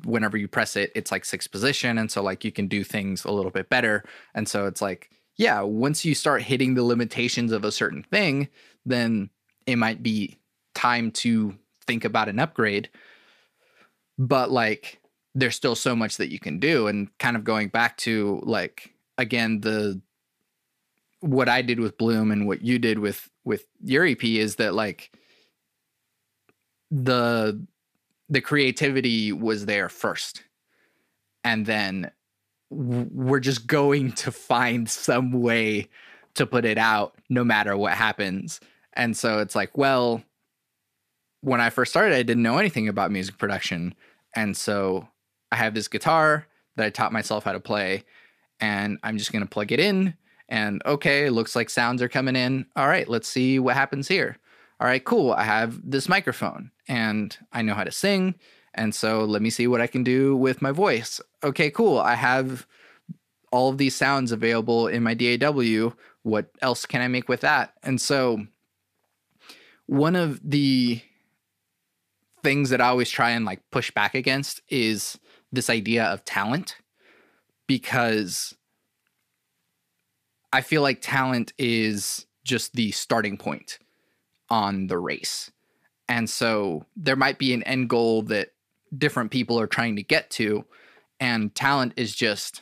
whenever you press it, it's like sixth position, and so like you can do things a little bit better. And so it's like, yeah, once you start hitting the limitations of a certain thing, then it might be time to think about an upgrade. But like, there's still so much that you can do. And kind of going back to, like, again, what I did with Bloom and what you did with your EP is that, like, the creativity was there first, and then we're just going to find some way to put it out no matter what happens. And so it's like, well, when I first started, I didn't know anything about music production. And so I have this guitar that I taught myself how to play, and I'm just going to plug it in, and okay, it looks like sounds are coming in. All right, let's see what happens here. All right, cool. I have this microphone and I know how to sing. And so let me see what I can do with my voice. Okay, cool. I have all of these sounds available in my DAW. What else can I make with that? And so one of the things that I always try and like push back against is this idea of talent, because I feel like talent is just the starting point on the race. And so there might be an end goal that different people are trying to get to, and talent is just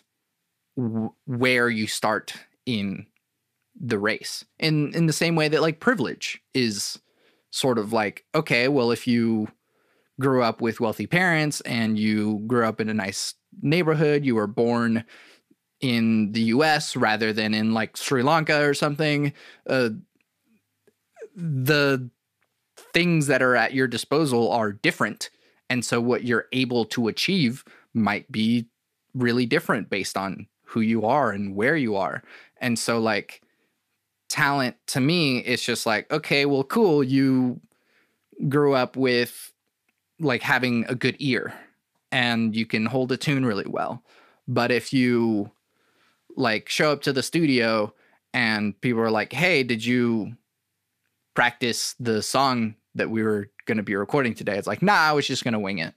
where you start in the race. In the same way that, like, privilege is sort of like, okay, well, if you grew up with wealthy parents and you grew up in a nice neighborhood, you were born in the US rather than in like Sri Lanka or something, the things that are at your disposal are different. And so what you're able to achieve might be really different based on who you are and where you are. And so, like, talent to me, it's just like, okay, well, cool. You grew up with like having a good ear and you can hold a tune really well. But if you like show up to the studio and people are like, hey, did you practice the song that we were going to be recording today? It's like, nah, I was just going to wing it.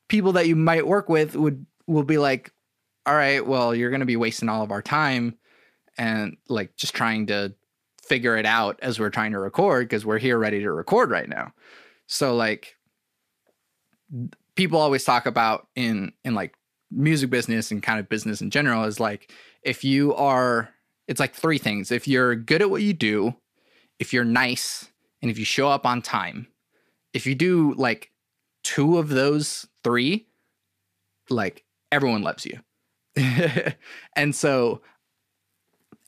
People that you might work with will be like, all right, well, you're going to be wasting all of our time and like just trying to figure it out as we're trying to record, because we're here ready to record right now. So like, people always talk about in like music business and kind of business in general is like, if you are, it's like three things. If you're good at what you do, if you're nice, and if you show up on time. If you do like two of those three, like, everyone loves you. And so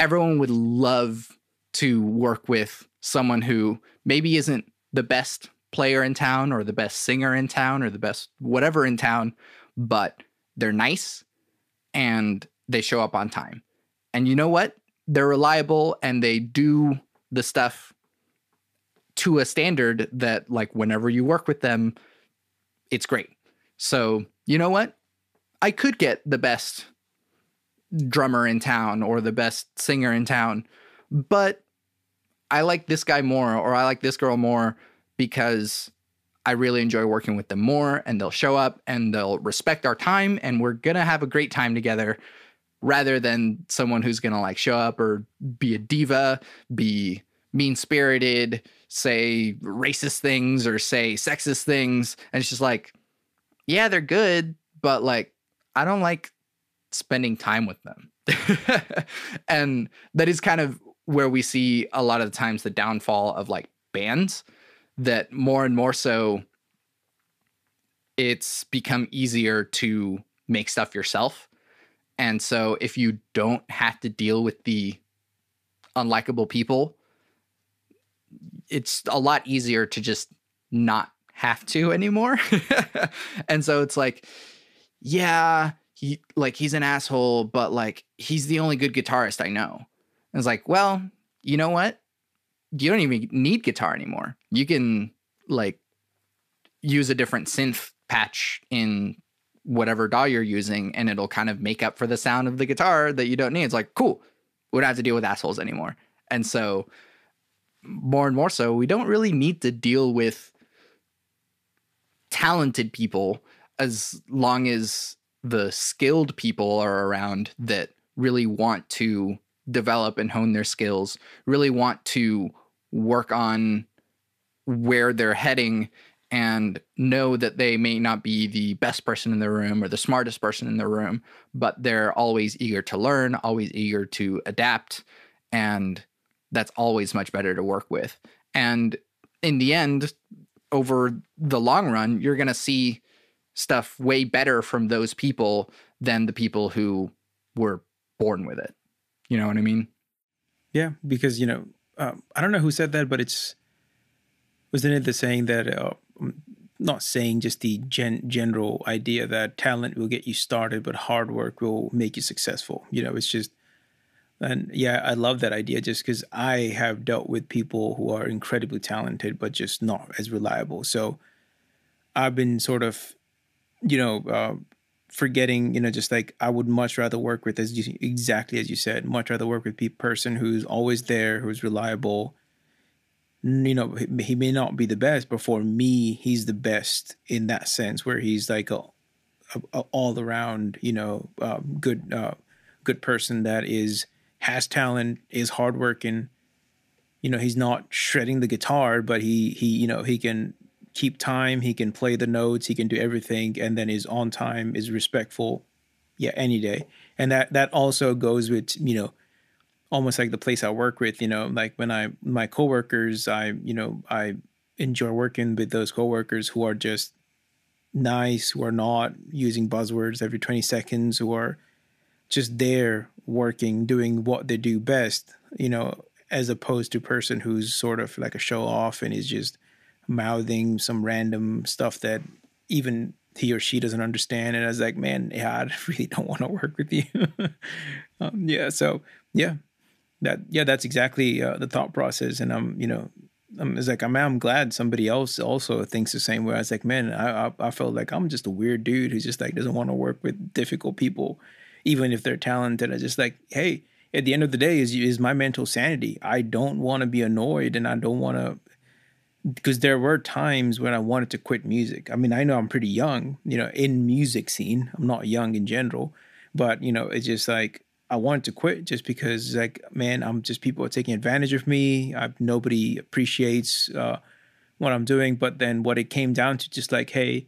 everyone would love to work with someone who maybe isn't the best player in town or the best singer in town or the best whatever in town, but they're nice and they show up on time. And you know what? They're reliable and they do the stuff to a standard that, like, whenever you work with them, it's great. So, you know what? I could get the best drummer in town or the best singer in town, but I like this guy more, or I like this girl more because I really enjoy working with them more, and they'll show up and they'll respect our time, and we're going to have a great time together, rather than someone who's going to like show up or be a diva, be mean spirited, say racist things or say sexist things. And it's just like, yeah, they're good, but like, I don't like spending time with them. And that is kind of where we see a lot of the times the downfall of like bands, that more and more so it's become easier to make stuff yourself. And so if you don't have to deal with the unlikable people, it's a lot easier to just not have to anymore. And so it's like, yeah, he's an asshole, but like he's the only good guitarist I know. And it's like, well, you know what? You don't even need guitar anymore. You can like use a different synth patch in whatever DAW you're using, and it'll kind of make up for the sound of the guitar that you don't need. It's like, cool, we don't have to deal with assholes anymore. And so more and more so, we don't really need to deal with talented people as long as the skilled people are around that really want to develop and hone their skills, really want to work on where they're heading, and know that they may not be the best person in the room or the smartest person in the room, but they're always eager to learn, always eager to adapt. And that's always much better to work with. And in the end, over the long run, you're going to see stuff way better from those people than the people who were born with it. You know what I mean? Yeah, because, I don't know who said that, but wasn't it the saying that, not saying just the general idea that talent will get you started, but hard work will make you successful. It's just, and yeah, I love that idea just because I have dealt with people who are incredibly talented, but just not as reliable. So I've been sort of, forgetting, just like I would much rather work with, exactly as you said, much rather work with a person who's always there, who's reliable. He may not be the best, but for me, he's the best in that sense, where he's like a all around, good person that has talent, is hardworking. He's not shredding the guitar, but he can keep time, he can play the notes, he can do everything, and then is on time, is respectful. Yeah, any day. And that also goes with, almost like the place I work with, like when my coworkers, I enjoy working with those coworkers who are just nice, who are not using buzzwords every 20 seconds, who are just there working, doing what they do best, as opposed to a person who's sort of like a show off and is just mouthing some random stuff that even he or she doesn't understand. And I was like, man, yeah, I really don't want to work with you. Yeah. So yeah, that's exactly the thought process. And it's like, I'm glad somebody else also thinks the same way. I was like, man, I felt like I'm just a weird dude who just like doesn't want to work with difficult people, even if they're talented. I just like, hey, at the end of the day is my mental sanity. I don't want to be annoyed, and I don't want to, because there were times when I wanted to quit music. I mean, I know I'm pretty young, in music scene. I'm not young in general, but it's just like, I wanted to quit just because, like, man, people are taking advantage of me. Nobody appreciates what I'm doing. But then what it came down to, just like, hey,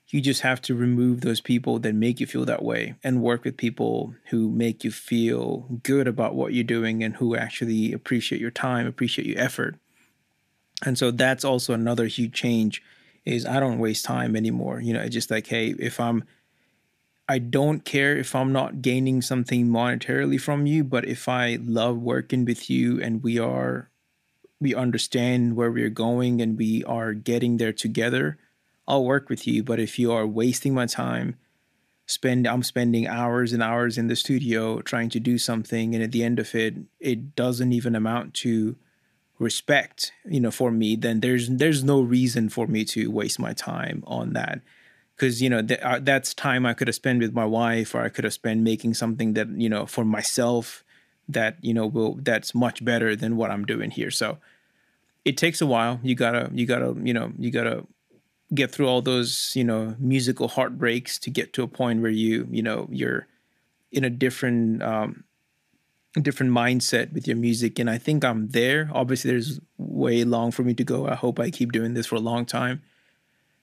you just have to remove those people that make you feel that way and work with people who make you feel good about what you're doing and who actually appreciate your time, appreciate your effort. And so that's also another huge change, is I don't waste time anymore. It's just like, hey, I don't care if I'm not gaining something monetarily from you, but if I love working with you and we understand where we're going and we are getting there together, I'll work with you. But if you are wasting my time, I'm spending hours and hours in the studio trying to do something, and at the end of it, it doesn't even amount to respect, for me, then there's no reason for me to waste my time on that. Because that's time I could have spent with my wife, or I could have spent making something that for myself that that's much better than what I'm doing here. So it takes a while. You gotta get through all those, musical heartbreaks to get to a point where you're in a different mindset with your music. And I think I'm there. Obviously, there's way long for me to go. I hope I keep doing this for a long time.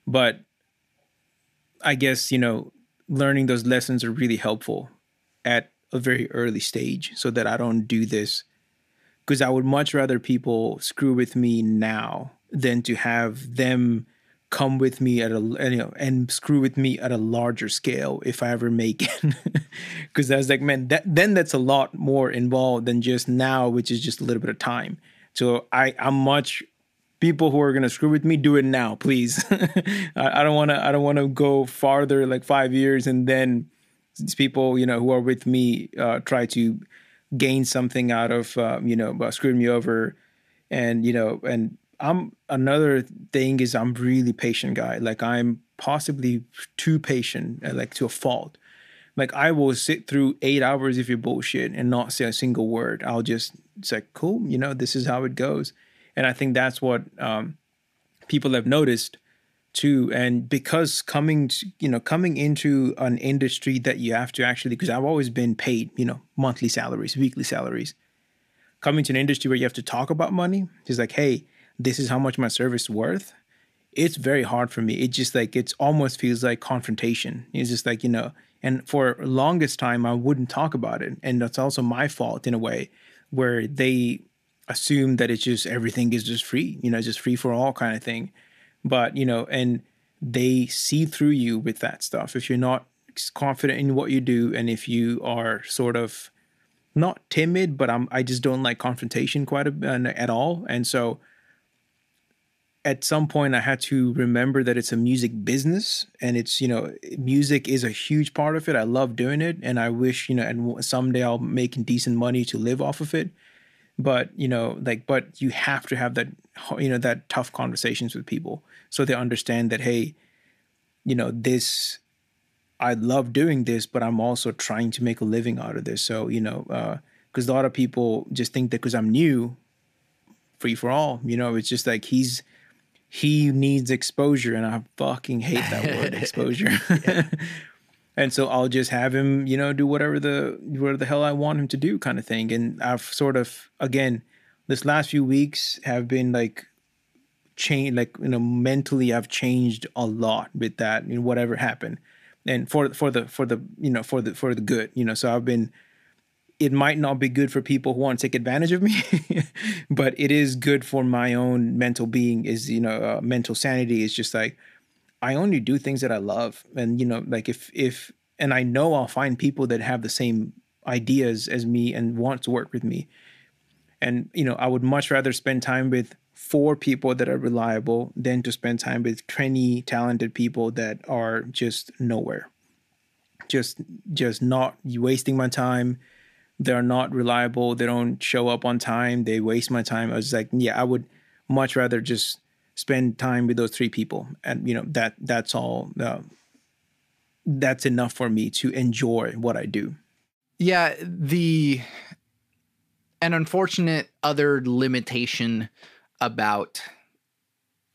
But I guess, learning those lessons are really helpful at a very early stage so that I don't do this, because I would much rather people screw with me now than to have them come with me at and screw with me at a larger scale if I ever make it. Because I was like, man, that's a lot more involved than just now, which is just a little bit of time. So I'm much people who are gonna screw with me, do it now, please. I don't wanna go farther, like 5 years, and then these people, who are with me, try to gain something out of, screwing me over. And, and I'm another thing is I'm really patient guy. Like I'm possibly too patient, like to a fault. Like I will sit through 8 hours of your bullshit and not say a single word. I'll just say, cool, this is how it goes. And I think that's what people have noticed too. And because coming into an industry that you have to actually, because I've always been paid, monthly salaries, weekly salaries. Coming to an industry where you have to talk about money, it's like, hey, this is how much my service is worth. It's very hard for me. It just like, it's almost feels like confrontation. It's just like, and for longest time, I wouldn't talk about it. And that's also my fault in a way, where they assume that it's just, everything is just free, just free for all kind of thing. But, and they see through you with that stuff. If you're not confident in what you do, and if you are sort of not timid, but I just don't like confrontation at all. And so at some point I had to remember that it's a music business, and it's, music is a huge part of it. I love doing it. And I wish, and someday I'll make decent money to live off of it. But, but you have to have that, that tough conversations with people so they understand that, hey, I love doing this, but I'm also trying to make a living out of this. So, because a lot of people just think that because I'm new, free for all, it's just like he needs exposure, and I fucking hate that word, exposure. And so I'll just have him, do whatever the hell I want him to do, kind of thing. And I've sort of, again, this last few weeks have been like change, like, mentally I've changed a lot with that, whatever happened, and for the good, So I've been. It might not be good for people who want to take advantage of me, but it is good for my own mental being. Is mental sanity is just like, I only do things that I love. And, like if, and I know I'll find people that have the same ideas as me and want to work with me. And, I would much rather spend time with 4 people that are reliable than to spend time with 20 talented people that are just nowhere. Just not wasting my time. They're not reliable. They don't show up on time. They waste my time. I was like, yeah, I would much rather just spend time with those 3 people. And, that's all. That's enough for me to enjoy what I do. Yeah. An unfortunate other limitation about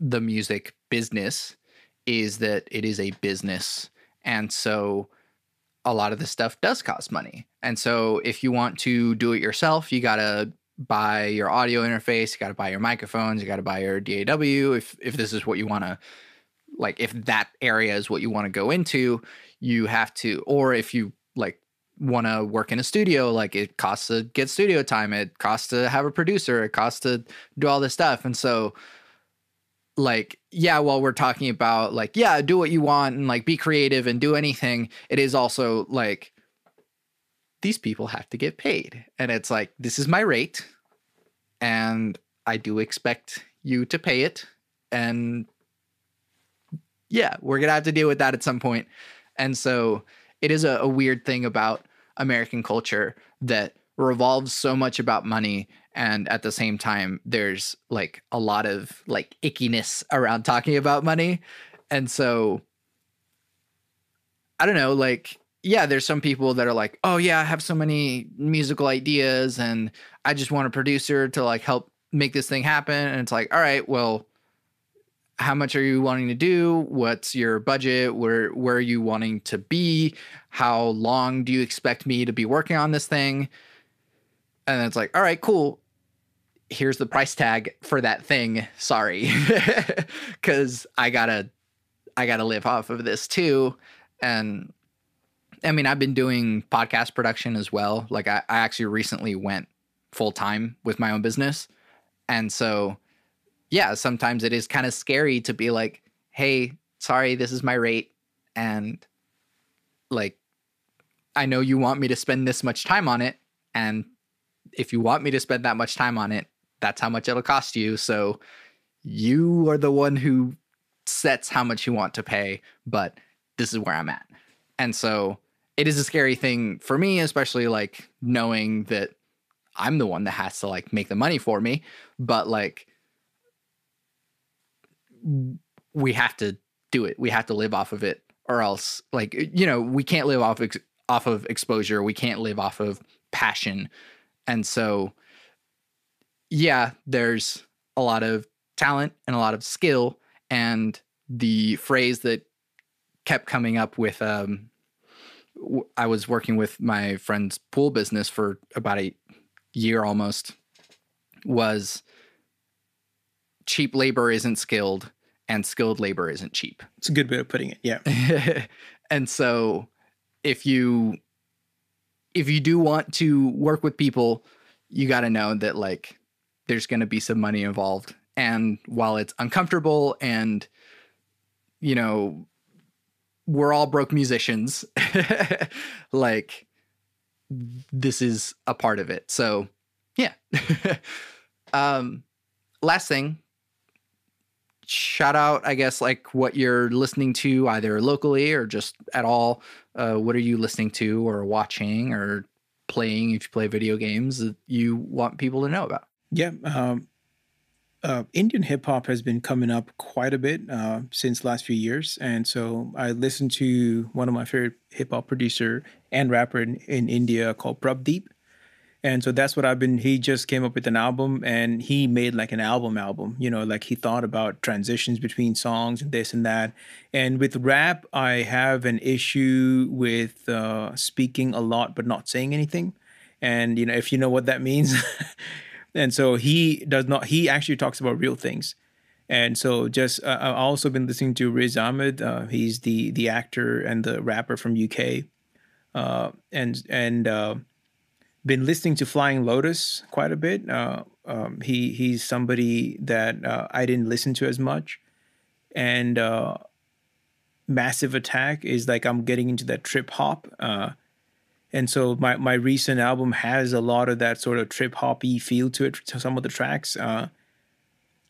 the music business is that it is a business. And so a lot of this stuff does cost money. And so if you want to do it yourself, you got to buy your audio interface, you got to buy your microphones, you got to buy your DAW. If this is what you want to, like, if that area is what you want to go into, you have to, or if you like want to work in a studio, like it costs to get studio time, it costs to have a producer, it costs to do all this stuff. And so like, yeah, while we're talking about like, yeah, do what you want and like be creative and do anything, it is also like these people have to get paid. And it's like, this is my rate and I do expect you to pay it. And yeah, we're going to have to deal with that at some point. And so it is a weird thing about American culture that revolves so much about money, and at the same time there's like a lot of like ickiness around talking about money. And so I don't know, like, yeah, there's some people that are like, oh yeah, I have so many musical ideas and I just want a producer to like help make this thing happen. And it's like, all right, well, how much are you wanting to do? What's your budget? Where are you wanting to be? How long do you expect me to be working on this thing? And then it's like, all right, cool. Here's the price tag for that thing. Sorry. Cause I gotta live off of this too. And I mean, I've been doing podcast production as well. Like I actually recently went full time with my own business. And so, yeah, sometimes it is kind of scary to be like, hey, sorry, this is my rate. And like, I know you want me to spend this much time on it. And if you want me to spend that much time on it, that's how much it'll cost you. So you are the one who sets how much you want to pay, but this is where I'm at. And so it is a scary thing for me, especially like knowing that I'm the one that has to like make the money for me. But like, we have to do it. We have to live off of it, or else like, you know, we can't live off of exposure. We can't live off of passion. And so, yeah, there's a lot of talent and a lot of skill. And the phrase that kept coming up with, I was working with my friend's pool business for about a year almost, was cheap labor isn't skilled and skilled labor isn't cheap. It's a good way of putting it. Yeah. And so if you do want to work with people, you got to know that like there's going to be some money involved. And while it's uncomfortable and, you know, we're all broke musicians, like this is a part of it. So yeah. Last thing, shout out, I guess, like what you're listening to either locally or just at all. What are you listening to or watching or playing if you play video games that you want people to know about? Yeah. Indian hip hop has been coming up quite a bit since last few years. And so I listened to one of my favorite hip hop producer and rapper in India called Prabdeep. And so that's what he just came up with an album and he made like an album, you know, like he thought about transitions between songs and this and that. And with rap, I have an issue with speaking a lot, but not saying anything. And, you know, if you know what that means. And so he actually talks about real things. And so just, I've also been listening to Riz Ahmed. He's the actor and the rapper from UK. And been listening to Flying Lotus quite a bit. He's somebody that I didn't listen to as much. And Massive Attack is like I'm getting into that trip hop. And so my recent album has a lot of that sort of trip hoppy feel to it, to some of the tracks.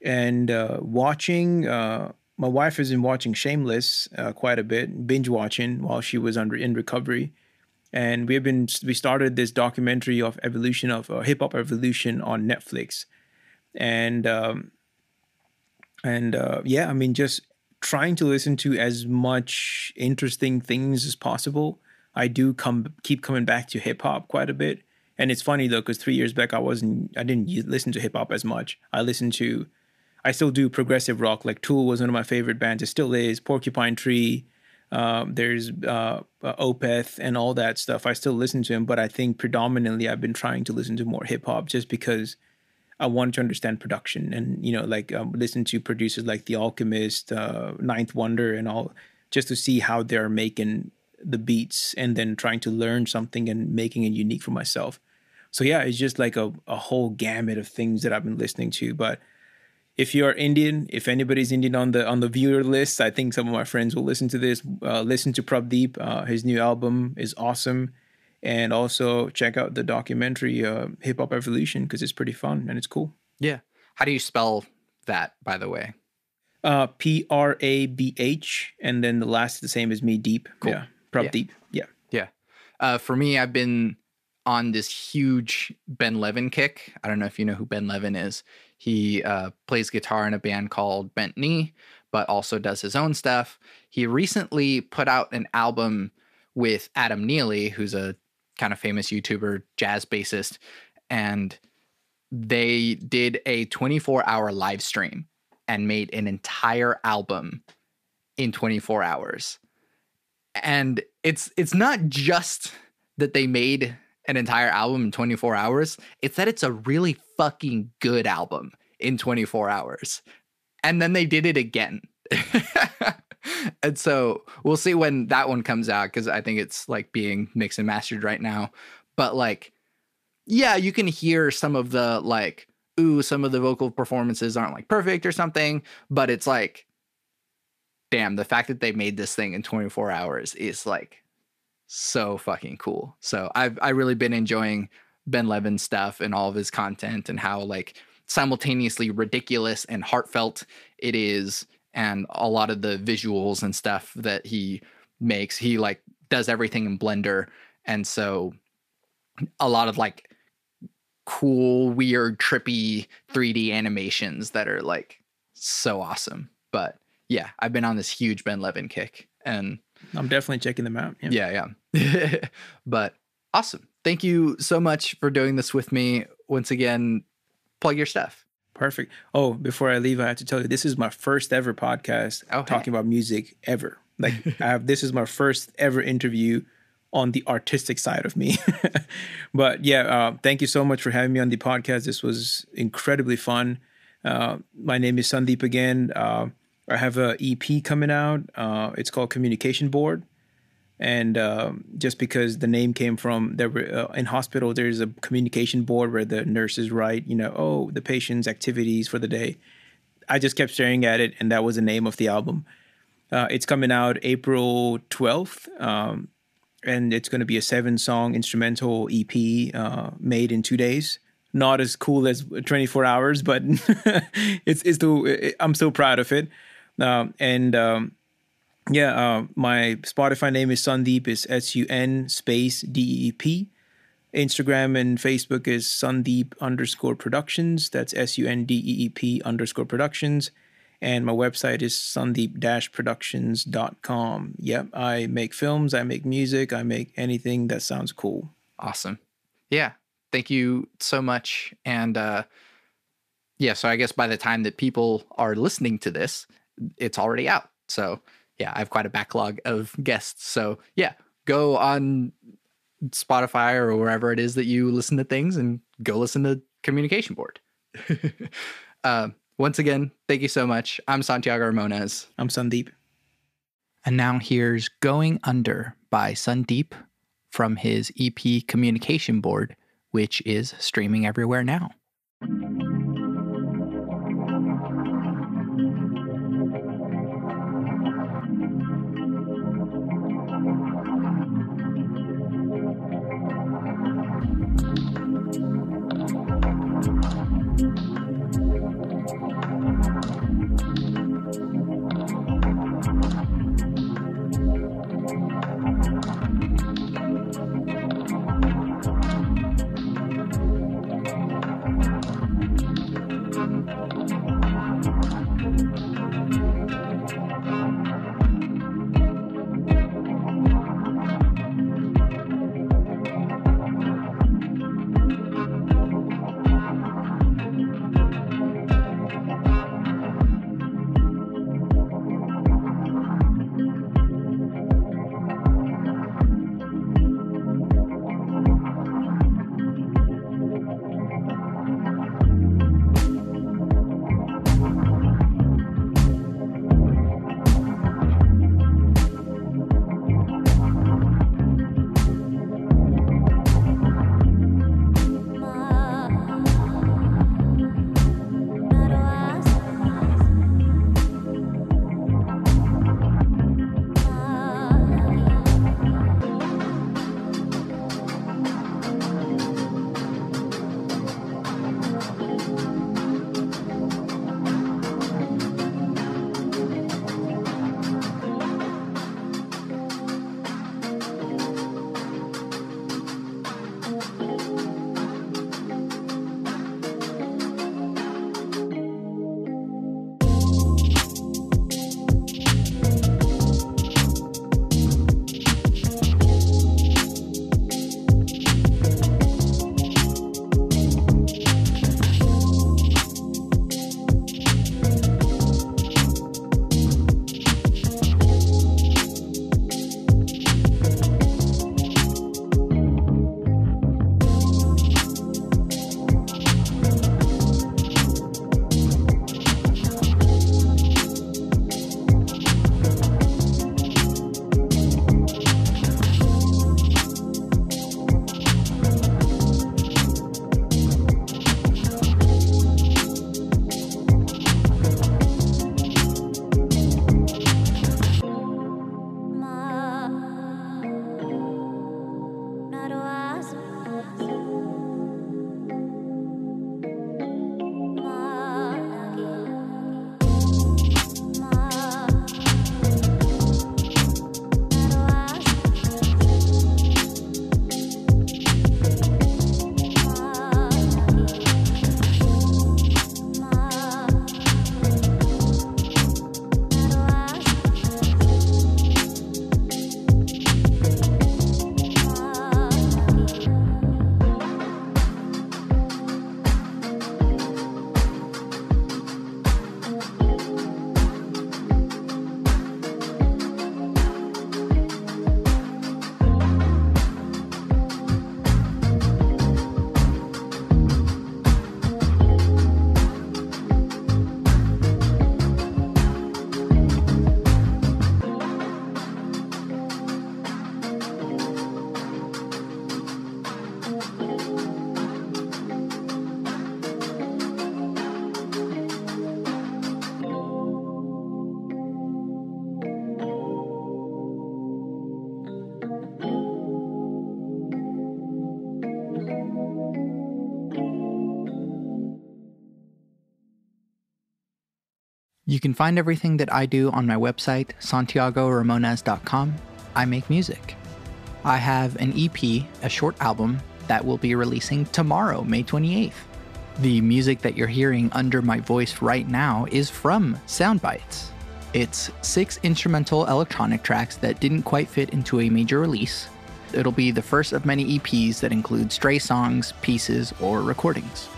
Watching, my wife has been watching Shameless quite a bit, binge watching while she was in recovery. And we started this documentary of evolution of hip hop evolution on Netflix. And yeah, I mean, just trying to listen to as much interesting things as possible. I do keep coming back to hip hop quite a bit. And it's funny though, because 3 years back, I didn't listen to hip hop as much. I still do progressive rock. Like Tool was one of my favorite bands. It still is. Porcupine Tree. There's Opeth and all that stuff. I still listen to him, but I think predominantly I've been trying to listen to more hip hop just because I wanted to understand production and, you know, like listen to producers like The Alchemist, Ninth Wonder and all, just to see how they're making the beats and then trying to learn something and making it unique for myself. So yeah, it's just like a whole gamut of things that I've been listening to. But if you're Indian, if anybody's Indian on the viewer list, I think some of my friends will listen to this. Listen to Prabdeep. His new album is awesome. And also check out the documentary Hip Hop Evolution because it's pretty fun and it's cool. Yeah. How do you spell that, by the way? Prabh, and then the last is the same as me, Deep. Cool. Yeah. Prabdeep. Yeah. Yeah. For me, I've been on this huge Ben Levin kick. I don't know if you know who Ben Levin is. He plays guitar in a band called Bent Knee, but also does his own stuff. He recently put out an album with Adam Neely, who's a kind of famous YouTuber, jazz bassist, and they did a 24-hour live stream. and made an entire album in 24 hours. And it's not just that they made an entire album in 24 hours. It's that it's a really fucking good album in 24 hours. And then they did it again. And so we'll see when that one comes out, because I think it's like being mixed and mastered right now. But like, yeah, you can hear some of the like, ooh, some of the vocal performances aren't like perfect or something, but it's like, damn, the fact that they made this thing in 24 hours is like so fucking cool. So I really been enjoying Ben Levin's stuff and all of his content, and how like simultaneously ridiculous and heartfelt it is, and a lot of the visuals and stuff that he makes. He like does everything in Blender, and so a lot of like cool, weird, trippy 3D animations that are like so awesome. But yeah, I've been on this huge Ben Levin kick, and I'm definitely checking them out. Yeah. But awesome. Thank you so much for doing this with me. Once again, plug your stuff. Perfect. Oh, before I leave, I have to tell you, this is my first ever podcast talking about music ever. Like this is my first ever interview on the artistic side of me. But yeah, thank you so much for having me on the podcast. This was incredibly fun. My name is Sandeep again. I have a EP coming out. It's called Communication Board. And just because the name came from, there were in hospital, there's a communication board where the nurses write, the patient's activities for the day. I just kept staring at it, and that was the name of the album. It's coming out April 12th, and it's going to be a 7-song instrumental EP made in 2 days. Not as cool as 24 hours, but I'm so proud of it. My Spotify name is Sandeep, is SUN_DEEP. Instagram and Facebook is Sandeep_productions. That's SUNDEEP_productions. And my website is sandeep-productions.com. Yep, I make films, I make music, I make anything that sounds cool. Awesome. Yeah, thank you so much. And so I guess by the time that people are listening to this, it's already out. So yeah, I have quite a backlog of guests. So yeah, go on Spotify or wherever it is that you listen to things and go listen to Communication Board. Once again, thank you so much. I'm Santiago Ramones. I'm Sandeep. And now here's Going Under by Sandeep from his EP Communication Board, which is streaming everywhere now. You can find everything that I do on my website, santiagoramones.com. I make music. I have an EP, a short album, that will be releasing tomorrow, May 28th. The music that you're hearing under my voice right now is from Soundbites. It's 6 instrumental electronic tracks that didn't quite fit into a major release. It'll be the first of many EPs that include stray songs, pieces, or recordings.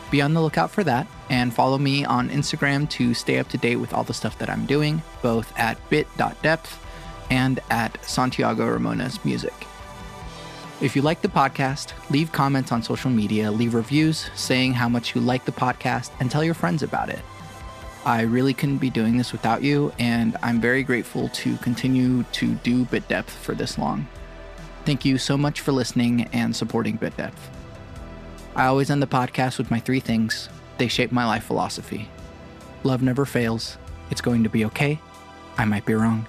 Be on the lookout for that, and follow me on Instagram to stay up to date with all the stuff that I'm doing, both at bit.depth and at Santiago Ramones Music. If you like the podcast, leave comments on social media, leave reviews saying how much you like the podcast, and tell your friends about it. I really couldn't be doing this without you, and I'm very grateful to continue to do Bit Depth for this long. Thank you so much for listening and supporting Bit Depth. I always end the podcast with my 3 things. They shape my life philosophy. Love never fails. It's going to be okay. I might be wrong.